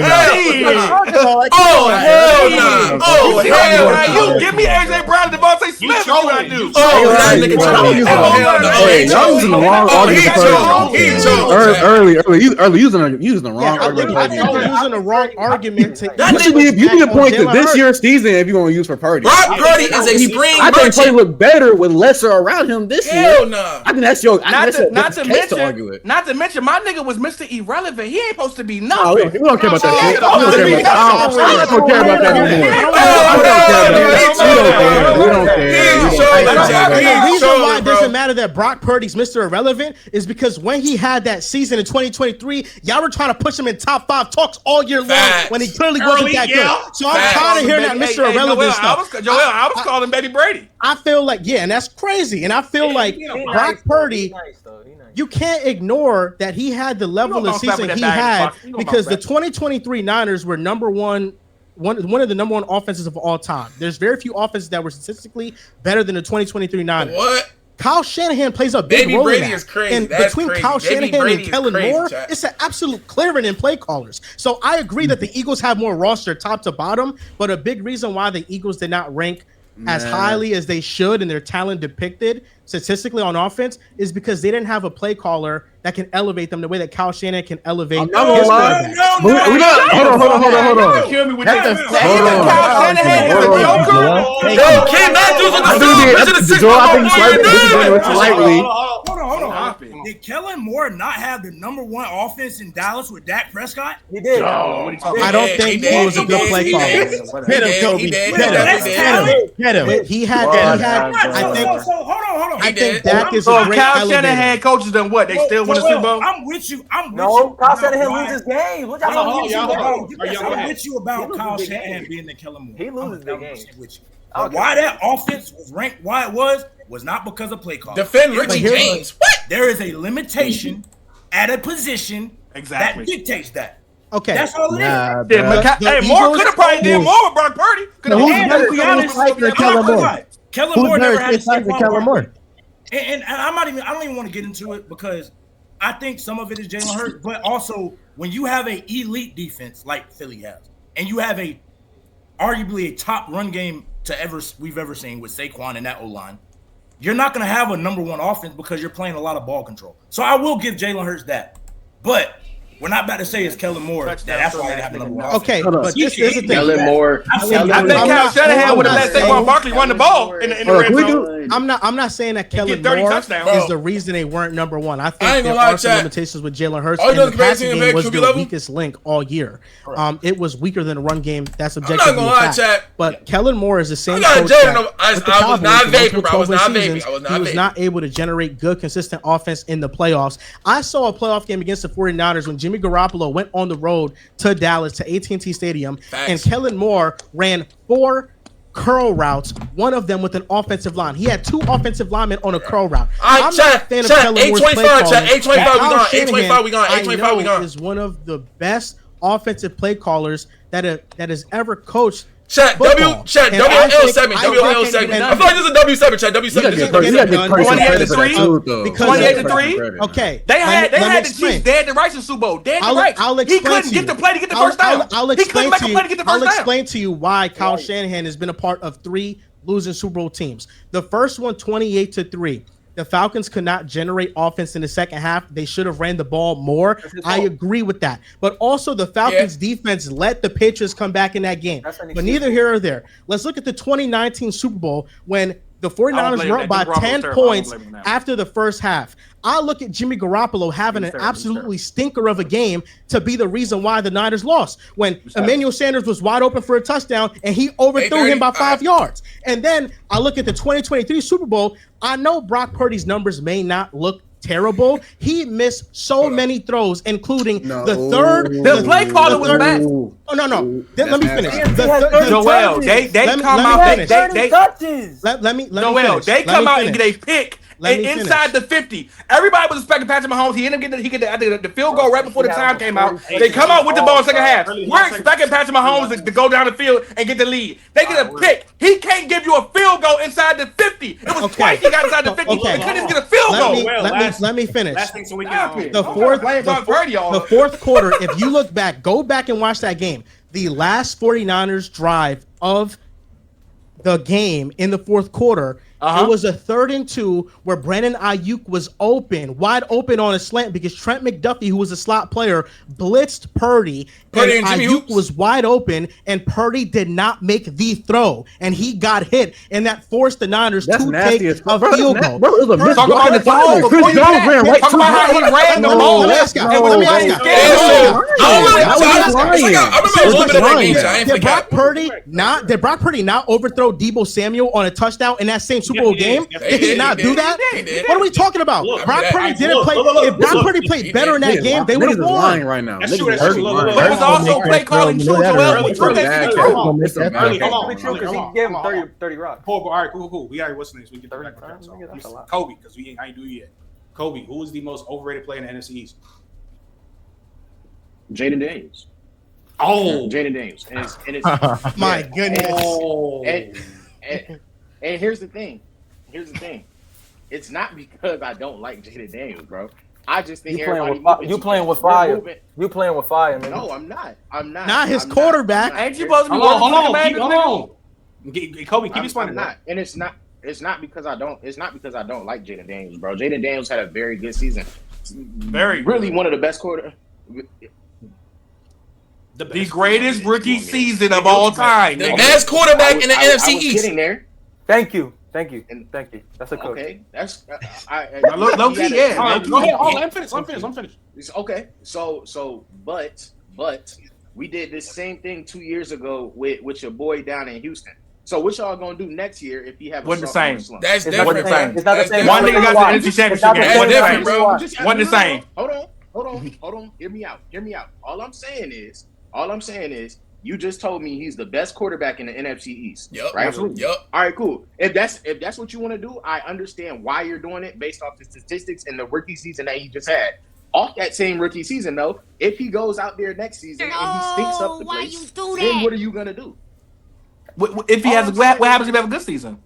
hell no! You give me AJ Brown and Devontae Smith. What I do? That nigga Y'all using the wrong argument. Early using the wrong argument. I think you're using the wrong argument. You need to point to this year's season if you're going to use for Purdy. Brock Purdy is a spring I think Purdy looked better with lesser around him this year. Hell no. I think that's your not to to mention my nigga was Mr. Irrelevant. He ain't supposed to be nothing. We don't care about that shit. We don't care about that anymore. We don't care. The reason why it doesn't matter that Brock Purdy's Mr. Irrelevant is because when he had that season in 2023, y'all were trying to push him in top 5 talks all year long when he clearly wasn't that good. So I'm tired of hearing that Mr. Irrelevant stuff. I was calling Betty Brady. I feel like, and that's crazy. And I feel like Brock Purdy, you can't ignore that he had the level of season he had because the 2023 Niners were one of the number one offenses of all time. There's very few offenses that were statistically better than the 2023 Niners. What? Kyle Shanahan plays a big role Brady in that. is crazy. And That's between crazy. Kyle Shanahan Brady and Kellen crazy, Moore, chat. it's an absolute clearing in play callers. So I agree that the Eagles have more roster top to bottom, but a big reason why the Eagles did not rank as highly as they should and their talent depicted statistically on offense is because they didn't have a play caller that can elevate them the way that Kyle Shanahan can elevate. I'm not gonna lie. Hold on. Kill me with Kyle Shanahan is a joker. Ken Matthews in the Super Bowl. I think he's slightly. Hold on. Did Kellen Moore not have the number one offense in Dallas with Dak Prescott? He did. I don't think he was a good play caller. Hit him, Kobe. Hit him. He had. I think. Hold on. I think Dak is a great Kyle Shanahan coaches them what? They still win the Super Bowl? I'm with you. No, Kyle Shanahan loses games. I'm with you about Kyle Shanahan being the Kellen Moore. He loses the game. Why that offense was ranked why it was not because of play call. Defend Richie James. What? There is a limitation at a position that dictates that. Okay. That's all it is. Hey, Moore could have probably did more with Brock Purdy. Kellen Moore never had a step Kellen Moore. And I don't even want to get into it because I think some of it is Jaylen Hurts, but also when you have an elite defense like Philly has, and you have arguably a top run game we've ever seen with Saquon and that O-line, you're not going to have a number one offense because you're playing a lot of ball control. So I will give Jalen Hurts that. But we're not about to say it's Kellen Moore. That's why they have number one offense. Okay, but this is the thing. Kellen Moore. I think Kyle Shanahan would have let Saquon Barkley run the ball in the red zone. I'm not saying that Kellen Moore is the reason they weren't number one. I think there are some limitations with Jalen Hurts. And the passing game was the weakest link all year. It was weaker than the run game. That's objectively a fact. But Kellen Moore is the same coach I was not vaping, bro. I was not vaping. He was not able to generate good, consistent offense in the playoffs. I saw a playoff game against the 49ers when Jimmy Garoppolo went on the road to Dallas to AT&T Stadium, and Kellen Moore ran 4 curl routes, one of them with an offensive line. He had 2 offensive linemen on a curl route. I'm not a fan of Kellen Moore's play calling. 825, we gone. 825, we gone. Is one of the best offensive play callers that has ever coached. Chat, WL segment. WL segment. I feel like this is a W7, chat. W7. 28-3. Okay. They had the Chiefs dead to rights in Super Bowl. Dead to rights. He couldn't get the play to get the first down. I'll explain to you why Kyle Shanahan has been a part of 3 losing Super Bowl teams. The first one, 28-3. The Falcons could not generate offense in the second half. They should have ran the ball more. I agree with that. But also the Falcons defense let the Patriots come back in that game. But neither here or there. Let's look at the 2019 Super Bowl when the 49ers were up by 10 points after the first half. I look at Jimmy Garoppolo having an absolutely stinker of a game to be the reason why the Niners lost. When Emmanuel Sanders was wide open for a touchdown and he overthrew him by 5 yards. And then I look at the 2023 Super Bowl. I know Brock Purdy's numbers may not look terrible. He missed so many throws, including the third. The play caller was bad. Oh, no. Let me finish. Joel, they come out. They come out and get a pick inside the 50. Everybody was expecting Patrick Mahomes. He ended up getting the field goal right before the time came out. They come out with the ball in the second half. We're expecting Patrick Mahomes to go down the field and get the lead. They get a pick. He can't give you a field goal inside the 50. It was twice he got inside the 50. He couldn't even get a field goal. Let me finish. The fourth quarter, if you look back, go back and watch that game. The last 49ers drive of the game in the fourth quarter, it was a 3rd and 2 where Brandon Ayuk was wide open on a slant because Trent McDuffie, who was a slot player, blitzed Purdy and Ayuk was wide open, and Purdy did not make the throw, and he got hit, and that forced the Niners to take a field goal. Talk about the ball. Chris Jones ran right to how he ran the ball. Let me ask you. Did Brock Purdy not overthrow Deebo Samuel on a touchdown in that same Super Bowl game? Did he not do that? What are we talking about? Brock Purdy didn't play. If Brock Purdy played better in that game, they would have won. Right now. There was also play calling true. Joel. He gave him 30 rocks. All right, cool. We got what's next? We get 30 rocks. Kobe, because I ain't do it yet. Kobe, who is the most overrated player in the NFC East? Jaden Daniels. Jaden Daniels. And it's my goodness. And here's the thing. It's not because I don't like Jaden Daniels, bro. I just think you playing with fire. You playing with fire, man. No, I'm not. Not his quarterback. Ain't you supposed to be hold on. Kobe, keep explaining. And it's not because I don't. It's not because I don't like Jaden Daniels, bro. Jaden Daniels had a very good season. Really one of the best quarter. The greatest rookie season of all time. The best quarterback in the NFC East. Getting there. Thank you. That's a coach. Okay, that's low key. Yeah. Go ahead. I'm finished. Okay, so, but we did this same thing 2 years ago with your boy down in Houston. So what y'all gonna do next year if you have the same? That's different. It's not the same. One nigga got the NFC Championship game. That's different, bro. One the same. Hold on. Hear me out. All I'm saying is, you just told me he's the best quarterback in the NFC East. Yep. Right? Absolutely. Yep. All right, cool. If that's what you want to do, I understand why you're doing it based off the statistics and the rookie season that he just had. Off that same rookie season, though, if he goes out there next season and he stinks up the place, then what are you gonna do? If he has, what happens if he has a good season?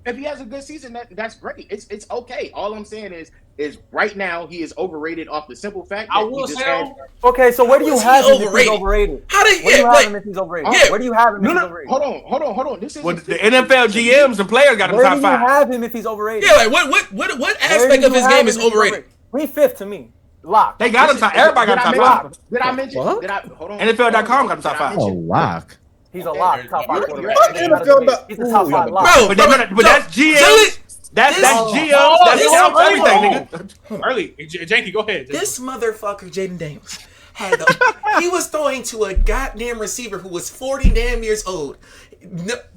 If he has a good season, that's great. It's okay. All I'm saying is right now he is overrated off the simple fact that he just had. Okay, so where do you have him if he's overrated? Where do you have him if he's overrated? Where do you have him if he's overrated? Hold on. This is the NFL GMs and players got him top 5. Where do you have him if he's overrated? Yeah, like what aspect of his game is overrated? He's 5th to me. Lock. They got him top. Everybody got him top 5. Did I mention? Hold on. NFL.com got him top 5. Oh, lock. He's a lock. Top 5 quarterback. He's a top 5 lock. But that's GM. That's GM. That's everything, nigga. Early, Janky, go ahead. This motherfucker, Jaden Daniels, he was throwing to a goddamn receiver who was 40 damn years old.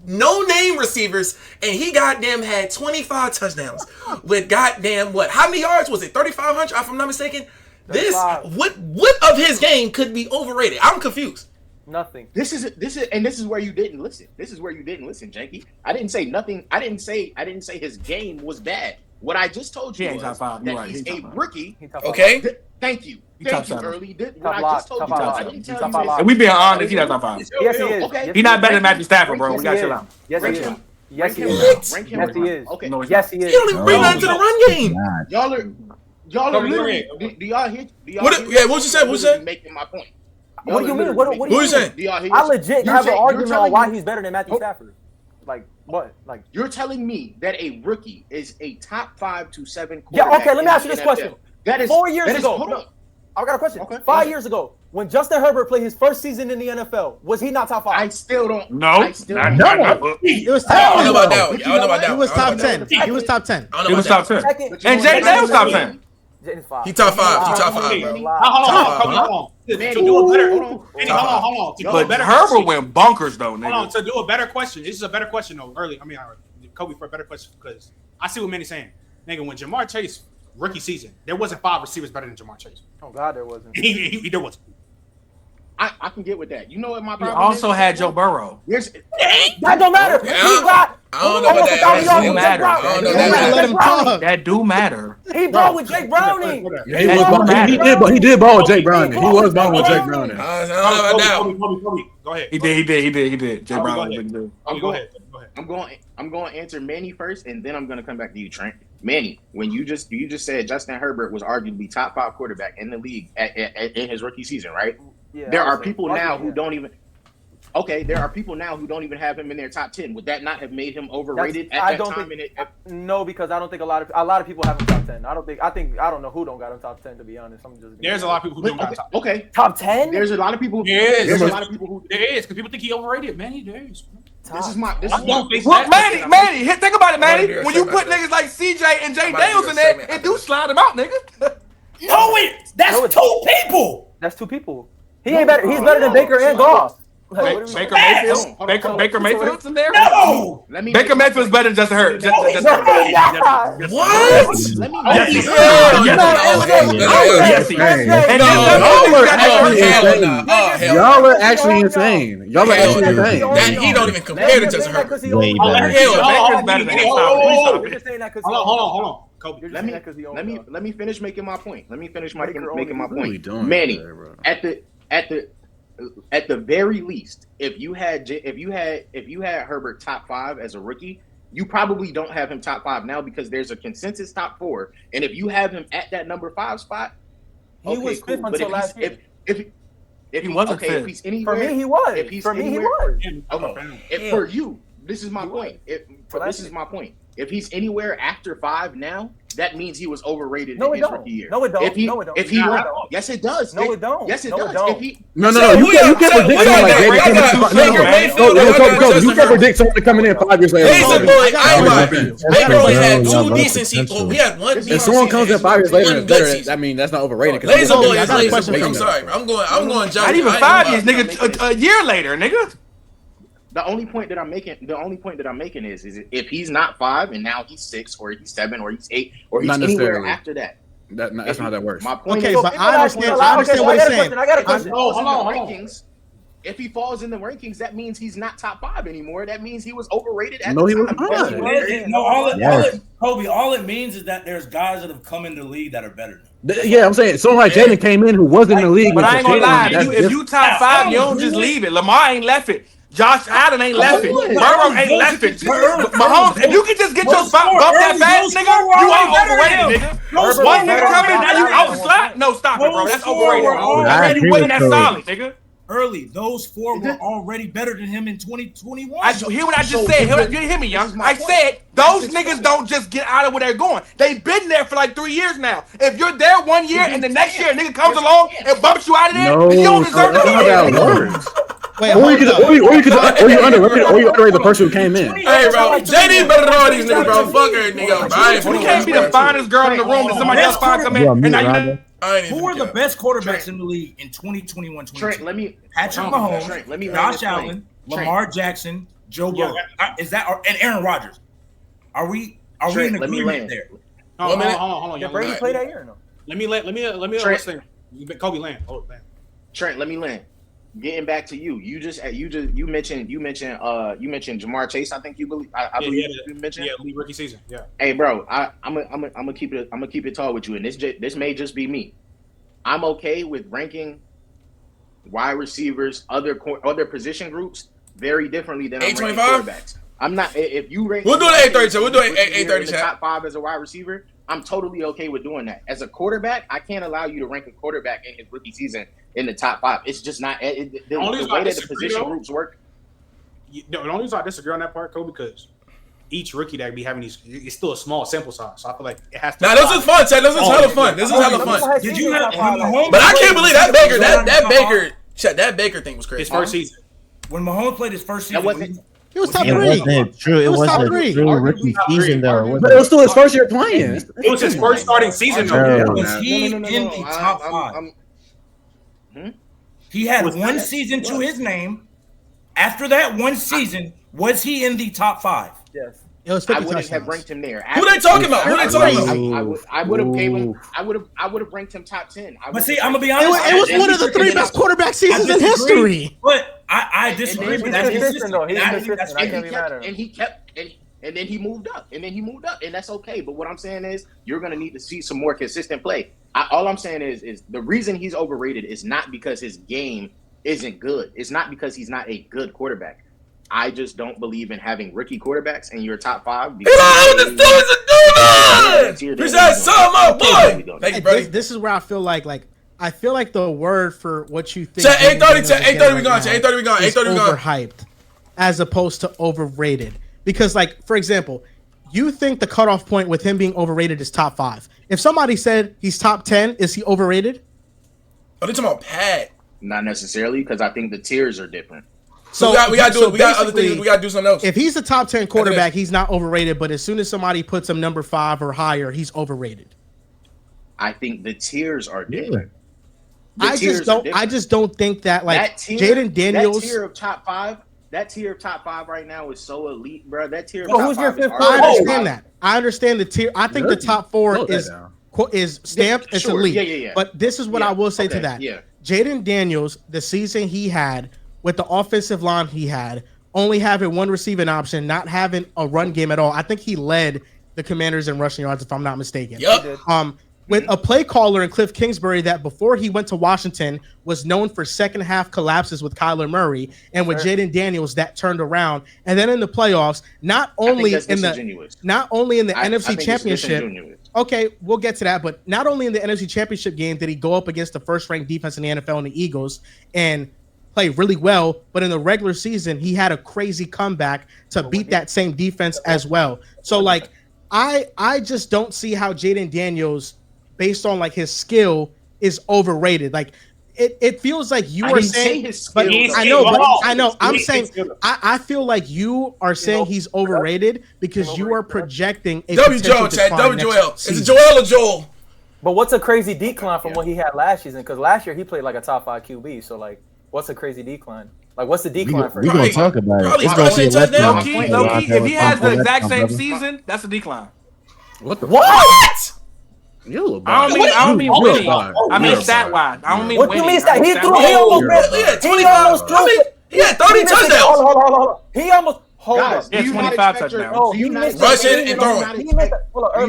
No name receivers, and he goddamn had 25 touchdowns with goddamn what? How many yards was it? 3,500, if I'm not mistaken. This what of his game could be overrated? I'm confused. Nothing. This is where you didn't listen. This is where you didn't listen, Janky. I didn't say nothing. I didn't say his game was bad. What I just told you was that he's a rookie. Okay. Thank you. Thank you, Early. What I just told you. I didn't tell you. And we being honest, he's not top 5. Yes, he is. Okay. He's not better than Matthew Stafford, bro. We got to chill out. Yes, he is. Yes, he is. Yes, he is. Okay. Yes, he is. He don't even bring nothing to the run game. Y'all are literally. Do y'all hear? What you said? What you said? Making my point. What do you mean? What are you saying? I legit have an argument on why he's better than Matthew Stafford. Like what? Like you're telling me that a rookie is a top 5 to 7 quarterback? Yeah. Okay. Let me ask you this question. That is 4 years ago. Hold up. I got a question. Okay, 5 years ago, when Justin Herbert played his first season in the NFL, was he not top 5? I still don't. No. It was top 10. I don't know about that one. I don't know about that one. He was top 10. He was top 10. He was top 10. And Jaden Daniels top 10. He top 5. He top 5, bro. Hold on. To do a better, hold on. But Herbert went bonkers though, nigga. Hold on, to do a better question. This is a better question though. Early, Kobe for a better question because I see what Manny's saying. Nigga, when Jamar Chase rookie season, there wasn't 5 receivers better than Jamar Chase. Oh God, there wasn't. There wasn't. I can get with that. You know what my problem is? He also had Joe Burrow. That don't matter. I don't know about that. That do matter. That do matter. He balled with Jake Browning. He did ball with Jake Browning. He was balling with Jake Browning. I don't know about that. Go ahead. He did. Jake Browning. Go ahead. I'm going to answer Manny first, and then I'm going to come back to you, Trent. Manny, when you just said Justin Herbert was arguably top 5 quarterback in the league in his rookie season, right? Yeah, there are people now who don't even. Okay, there are people now who don't even have him in their top 10. Would that not have made him overrated at that time? No, because I don't think a lot of people have him top 10. I don't know who don't got him top 10. To be honest, there's a lot of people who don't got top 10. Okay, top 10. There's a lot of people. There's a lot of people who because people think he overrated. Man, he is. Manny, think about it, Manny. When you put niggas like CJ and Jaden Daniels in there, it do slide him out, nigga. No, that's 2 people. That's 2 people. He ain't better. He's better than Baker and Goff. Baker Mayfield's in there? No! Baker Mayfield's better than Justin Hurts. What? Y'all are actually insane. He don't even compare to Justin Hurts. Hold on. Kobe. Let me finish making my point. Manny, at the very least, if you had Herbert top 5 as a rookie, you probably don't have him top 5 now because there's a consensus top 4. And if you have him at that number 5 spot, he was 5th until last year. If he wasn't 5th, if he's anywhere, for me he was. For you, this is my point. If he's anywhere after 5 now, that means he was overrated in his rookie year. No, it don't. Yes, it does. No, it don't. Yes, it does. No. You can't predict someone coming in 5 years later. Baker only had 2 decent seasons. We had 1 decent. If someone comes in 5 years later, I mean that's not overrated. Laser boy is laser. I'm sorry. I'm going. Not even 5 years, nigga. A year later, nigga. The only point that I'm making is if he's not 5 and now he's 6 or he's 7 or he's 8 or he's anywhere after that. That's not how that works. My point is, but I understand what he's saying. I got a question. Hold on. If he falls in the rankings, that means he's not top 5 anymore. That means he was overrated at the time. He was not. Kobe, all it means is that there's guys that have come in the league that are better than him. Yeah, I'm saying someone like Jaden came in who wasn't in the league. But I ain't gonna lie. If you top 5, you don't just leave it. Lamar ain't left it. Josh Allen ain't left it. Burrow ain't left it. Mahomes, if you can just get your spot bumped that fast, nigga, you are overrated, nigga. One nigga coming, now you out the slot? No, stop it, bro. That's overrated. Already winning that solid, nigga. Early, those 4 were already better than him in 2021. Hear what I just said. You hear me, young? I said those niggas don't just get out of where they're going. They've been there for like 3 years now. If you're there 1 year and the next year a nigga comes along and bumps you out of there, you don't deserve to be there. Wait, or you underrated the person who came in. Hey, bro, JD better than all these niggas, bro. Fuck her, nigga. You can't be the finest girl in the room and somebody else fine come in. And now you. Who are the best quarterbacks in the league in 2021-22? Trent, Patrick Mahomes, Josh Allen, Lamar Jackson, Joe Burrow. Is that and Aaron Rodgers? Are we in agreement there? Hold on. Did Brady play that year or no? Let me Kobe land. Trent, let me land. Getting back to you, you mentioned Jamar Chase. I think you believe. I believe you mentioned. Yeah, rookie season. Yeah. Hey, bro, I'm gonna keep it tall with you, and this may just be me. I'm okay with ranking wide receivers, other position groups very differently than I'm ranking quarterbacks. I'm not. If you rank, we'll do it 830. We'll do it 830. Top 5 as a wide receiver. I'm totally okay with doing that. As a quarterback, I can't allow you to rank a quarterback in his rookie season in the top 5. It's just not the way that the position groups work. The only reason I disagree on that part, Cole, because each rookie that be having these, it's still a small sample size. So I feel like it has to. Nah, this is fun, Chad. This is hella fun. This is hella fun. Did you have Mahomes? But I can't believe that Baker thing was crazy. His first season. When Mahomes played his first season, it was top 3. It wasn't a true rookie season, though. But it was still his first year playing. It was his first starting season, though. Was he in the top 5? He had one season to his name. After that one season, was he in the top 5? Yes. I wouldn't have ranked him there. Who they talking about? I would have gave him. I would have ranked him top 10. But see, I'm gonna be honest. It was one of the 3 best quarterback seasons in history. But I disagree with that. And then he moved up, and that's okay. But what I'm saying is, you're gonna need to see some more consistent play. All I'm saying is the reason he's overrated is not because his game isn't good. It's not because he's not a good quarterback. I just don't believe in having rookie quarterbacks in your top 5. This is where I feel like the word for what you think. 830 we going. 830 we going. Overhyped, as opposed to overrated. Because, like, for example, you think the cutoff point with him being overrated is top 5. If somebody said he's top 10, is he overrated? Oh, they're talking about Pat. Not necessarily, because I think the tiers are different. So we got other things. We got to do something else. If he's a top 10 quarterback, he's not overrated. But as soon as somebody puts him number 5 or higher, he's overrated. I think the tiers are different. I just don't think that, like, Jaden Daniels. That tier of top 5 right now is so elite, bro. That tier of top 5 is I understand that. I understand the tier. I think the top 4 is stamped. It's elite. Yeah. But this is what I will say to that. Yeah. Jaden Daniels, the season he had with the offensive line he had, only having one receiving option, not having a run game at all. I think he led the Commanders in rushing yards, if I'm not mistaken. Yep. With a play caller in Cliff Kingsbury that before he went to Washington was known for second half collapses with Kyler Murray, and with Jaden Daniels that turned around. And then in the playoffs, not only in the NFC Championship. Okay, we'll get to that, but not only in the NFC Championship game did he go up against the first-ranked defense in the NFL and the Eagles and play really well, but in the regular season he had a crazy comeback to beat that same defense as well. So, like, I just don't see how Jaden Daniels, based on like his skill, is overrated. Like, it feels like you are saying, but I know. I'm saying I feel like you are saying he's overrated because you are projecting a potential decline next season. Is it Joel or Joel? But what's a crazy decline from what he had last season? Because last year he played like a top 5 QB. So, like, what's a crazy decline? Like, what's the decline for him? We're going to talk about it. It's going to be a letdown. Low-key, if he has the exact same season, that's a decline. What? I don't mean winning. I mean stat-wise. I don't mean winning. What do you mean stat? He almost threw. He had 30 touchdowns. Hold on. He almost. Hold up. Yeah, 25 touchdowns. Do you not rushing and throwing? Do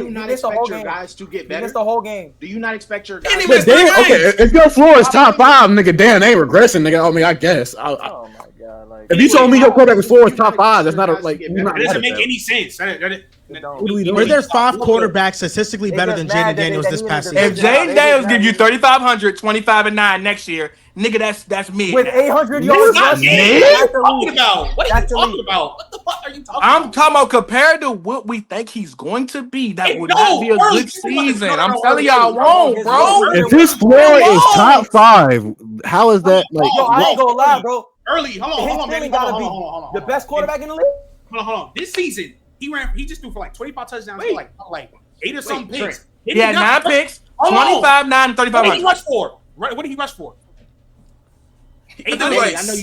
you not expect your guys to get better? He missed the whole game. Do you not expect your guys? Okay, if your floor is top 5, nigga, damn, they ain't regressing, nigga. I mean, I guess. Oh my If you told me your quarterback was 4 top 5, that's not like. It doesn't make any sense. Were there 5 quarterbacks statistically better than Jaden Daniels this past season? If Jaden Daniels gives you 3,500, 25-9 next year, nigga, that's mid. With 800 yards, what are you talking about? What the fuck are you talking about? I'm talking about compared to what we think he's going to be. That would not be a good season. I'm telling y'all, won't, bro. If his floor is top 5, how is that like? Yo, I ain't gonna lie, bro. Hold on, man. Hold on. The best quarterback in the league. Hold on. This season, he just threw for like 25 touchdowns, like 8 or some picks. He had 9 picks, 25, 9, 35. What did he rush for? What did he rush for? It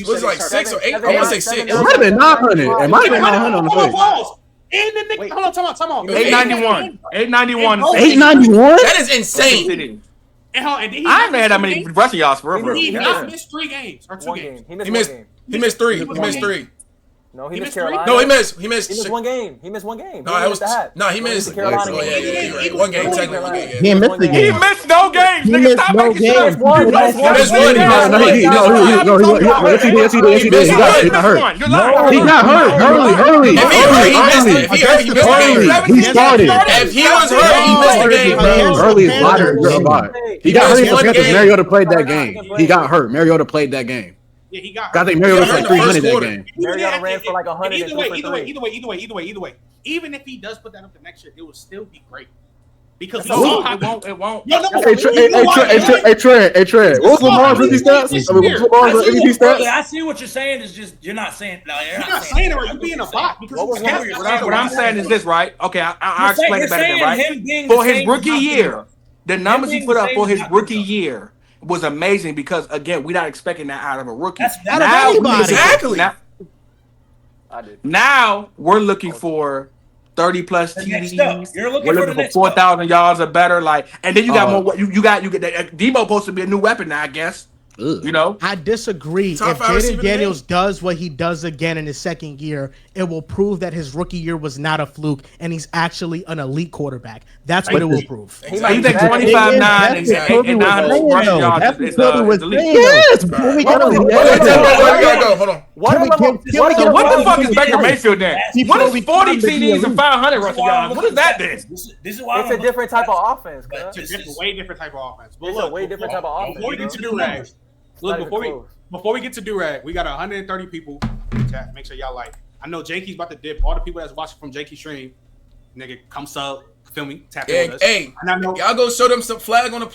was like 6 or 8. I want to say 6. It might have been 900. It might have been 900 on the face. And the nigga, hold on, time out. 891. 891. 891? That is insane. I haven't had that many rushing yards for real. He missed 3 games or 2 games. He missed 3. He missed 3. No, he missed Carolina. No, he missed 1 game. He missed 1 game. No, it was he missed Carolina. Yeah. 1 game technically. He missed the game. He missed no games. He missed no games. He missed 1. Yes, he did. He got hurt. He got hurt early. If he hurt, he missed the game. He started. If he was hurt, he missed the game, bro. Early is moderate. He got hurt because Mariota played that game. He got hurt. Mariota played that game. Yeah, he got hurt. I think Mariota was like 300 that game. Mariota ran for like 100. Either way. Even if he does put that up the next year, it will still be great. Because it won't. Hey, Trent. What was Lamar's rookie stats? Lamar's MVP stats? I see what you're saying. Is just you're not saying. No, you're not saying it. Or you being a bot. What I'm saying is this, right? Okay, I'll explain it better than right. For his rookie year, the numbers he put up for his rookie year was amazing because again, we're not expecting that out of a rookie. Exactly. Now we're looking for 30 plus TDs. We're looking for 4,000 yards or better. Like, and then you got more. You get Debo supposed to be a new weapon now, I guess. You know, I disagree. If Jaden Daniels does what he does again in his second year, it will prove that his rookie year was not a fluke and he's actually an elite quarterback. That's what it will prove. You think 25-9 and 900 rushing yards is elite? Yes. Hold on. What the fuck is Baker Mayfield then? What is 40 TDs and 500 rushing yards? What is that then? This is why it's a different type of offense. It's a way different type of offense. It's a way different type of offense. Before we get to do-rag, before we get to do-rag, we got 130 people in chat. Make sure y'all like. I know Janky's about to dip. All the people that's watching from Janky Stream, nigga, come sub, feel me, tap in with us. Hey, y'all go show them some flag on the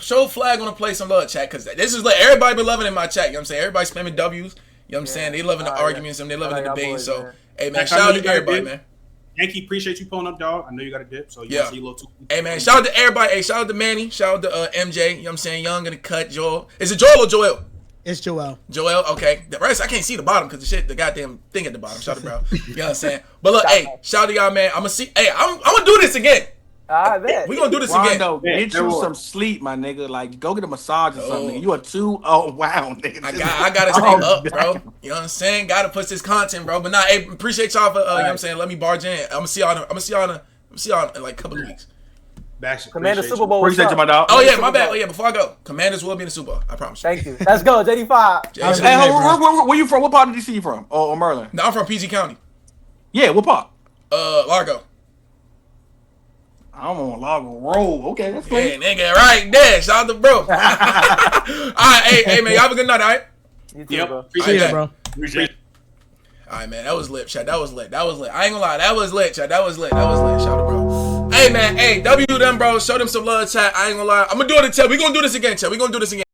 play some love chat because this is like everybody been loving in my chat. You know what I'm saying? Everybody spamming W's. You know what I'm saying? They loving the arguments and they loving the debate. So, hey man, shout out to everybody, man. Yankee, appreciate you pulling up, dog. I know you got a dip, so you want to see a little too. Hey man, shout out to everybody. Hey, shout out to Manny. Shout out to MJ. You know what I'm saying? Young in the cut, Joel. Is it Joel or Joel? It's Joel. Joel, okay. The rest I can't see the bottom because the goddamn thing at the bottom. Shout out, bro. You know what I'm saying? But look, hey, shout out to y'all, man. I'm gonna do this again. I bet. We gonna do this Rondo, again. Get you some sleep, my nigga. Like, go get a massage or something. You are too. Oh wow, nigga. I gotta stay up, bro. You know what I'm saying? Gotta push this content, bro. But nah, hey, appreciate y'all for you know what I'm saying. Let me barge in. I'm gonna see y'all in like a couple of weeks. Commander Super Bowl. Appreciate you, my dog. Oh yeah, my bad. Oh yeah, before I go, Commanders will be in the Super Bowl. I promise you. Thank you. Let's go, JD5. Hey, where you from? What part of DC you from? Or Maryland? No, I'm from PG County. Yeah, what part? Largo. I'm on Largo Road. Okay, that's cool. Yeah, nigga, right there. Shout out to bro. All right, hey man, y'all have a good night, all right? You too, bro. Appreciate it, bro. Appreciate it. All right, man, that was lit, chat. That was lit. I ain't gonna lie, that was lit, chat. That was lit. Shout out to bro. Hey man, hey, W them, bro. Show them some love, chat. I ain't gonna lie. I'm gonna do it until we gonna do this again, chat. We gonna do this again.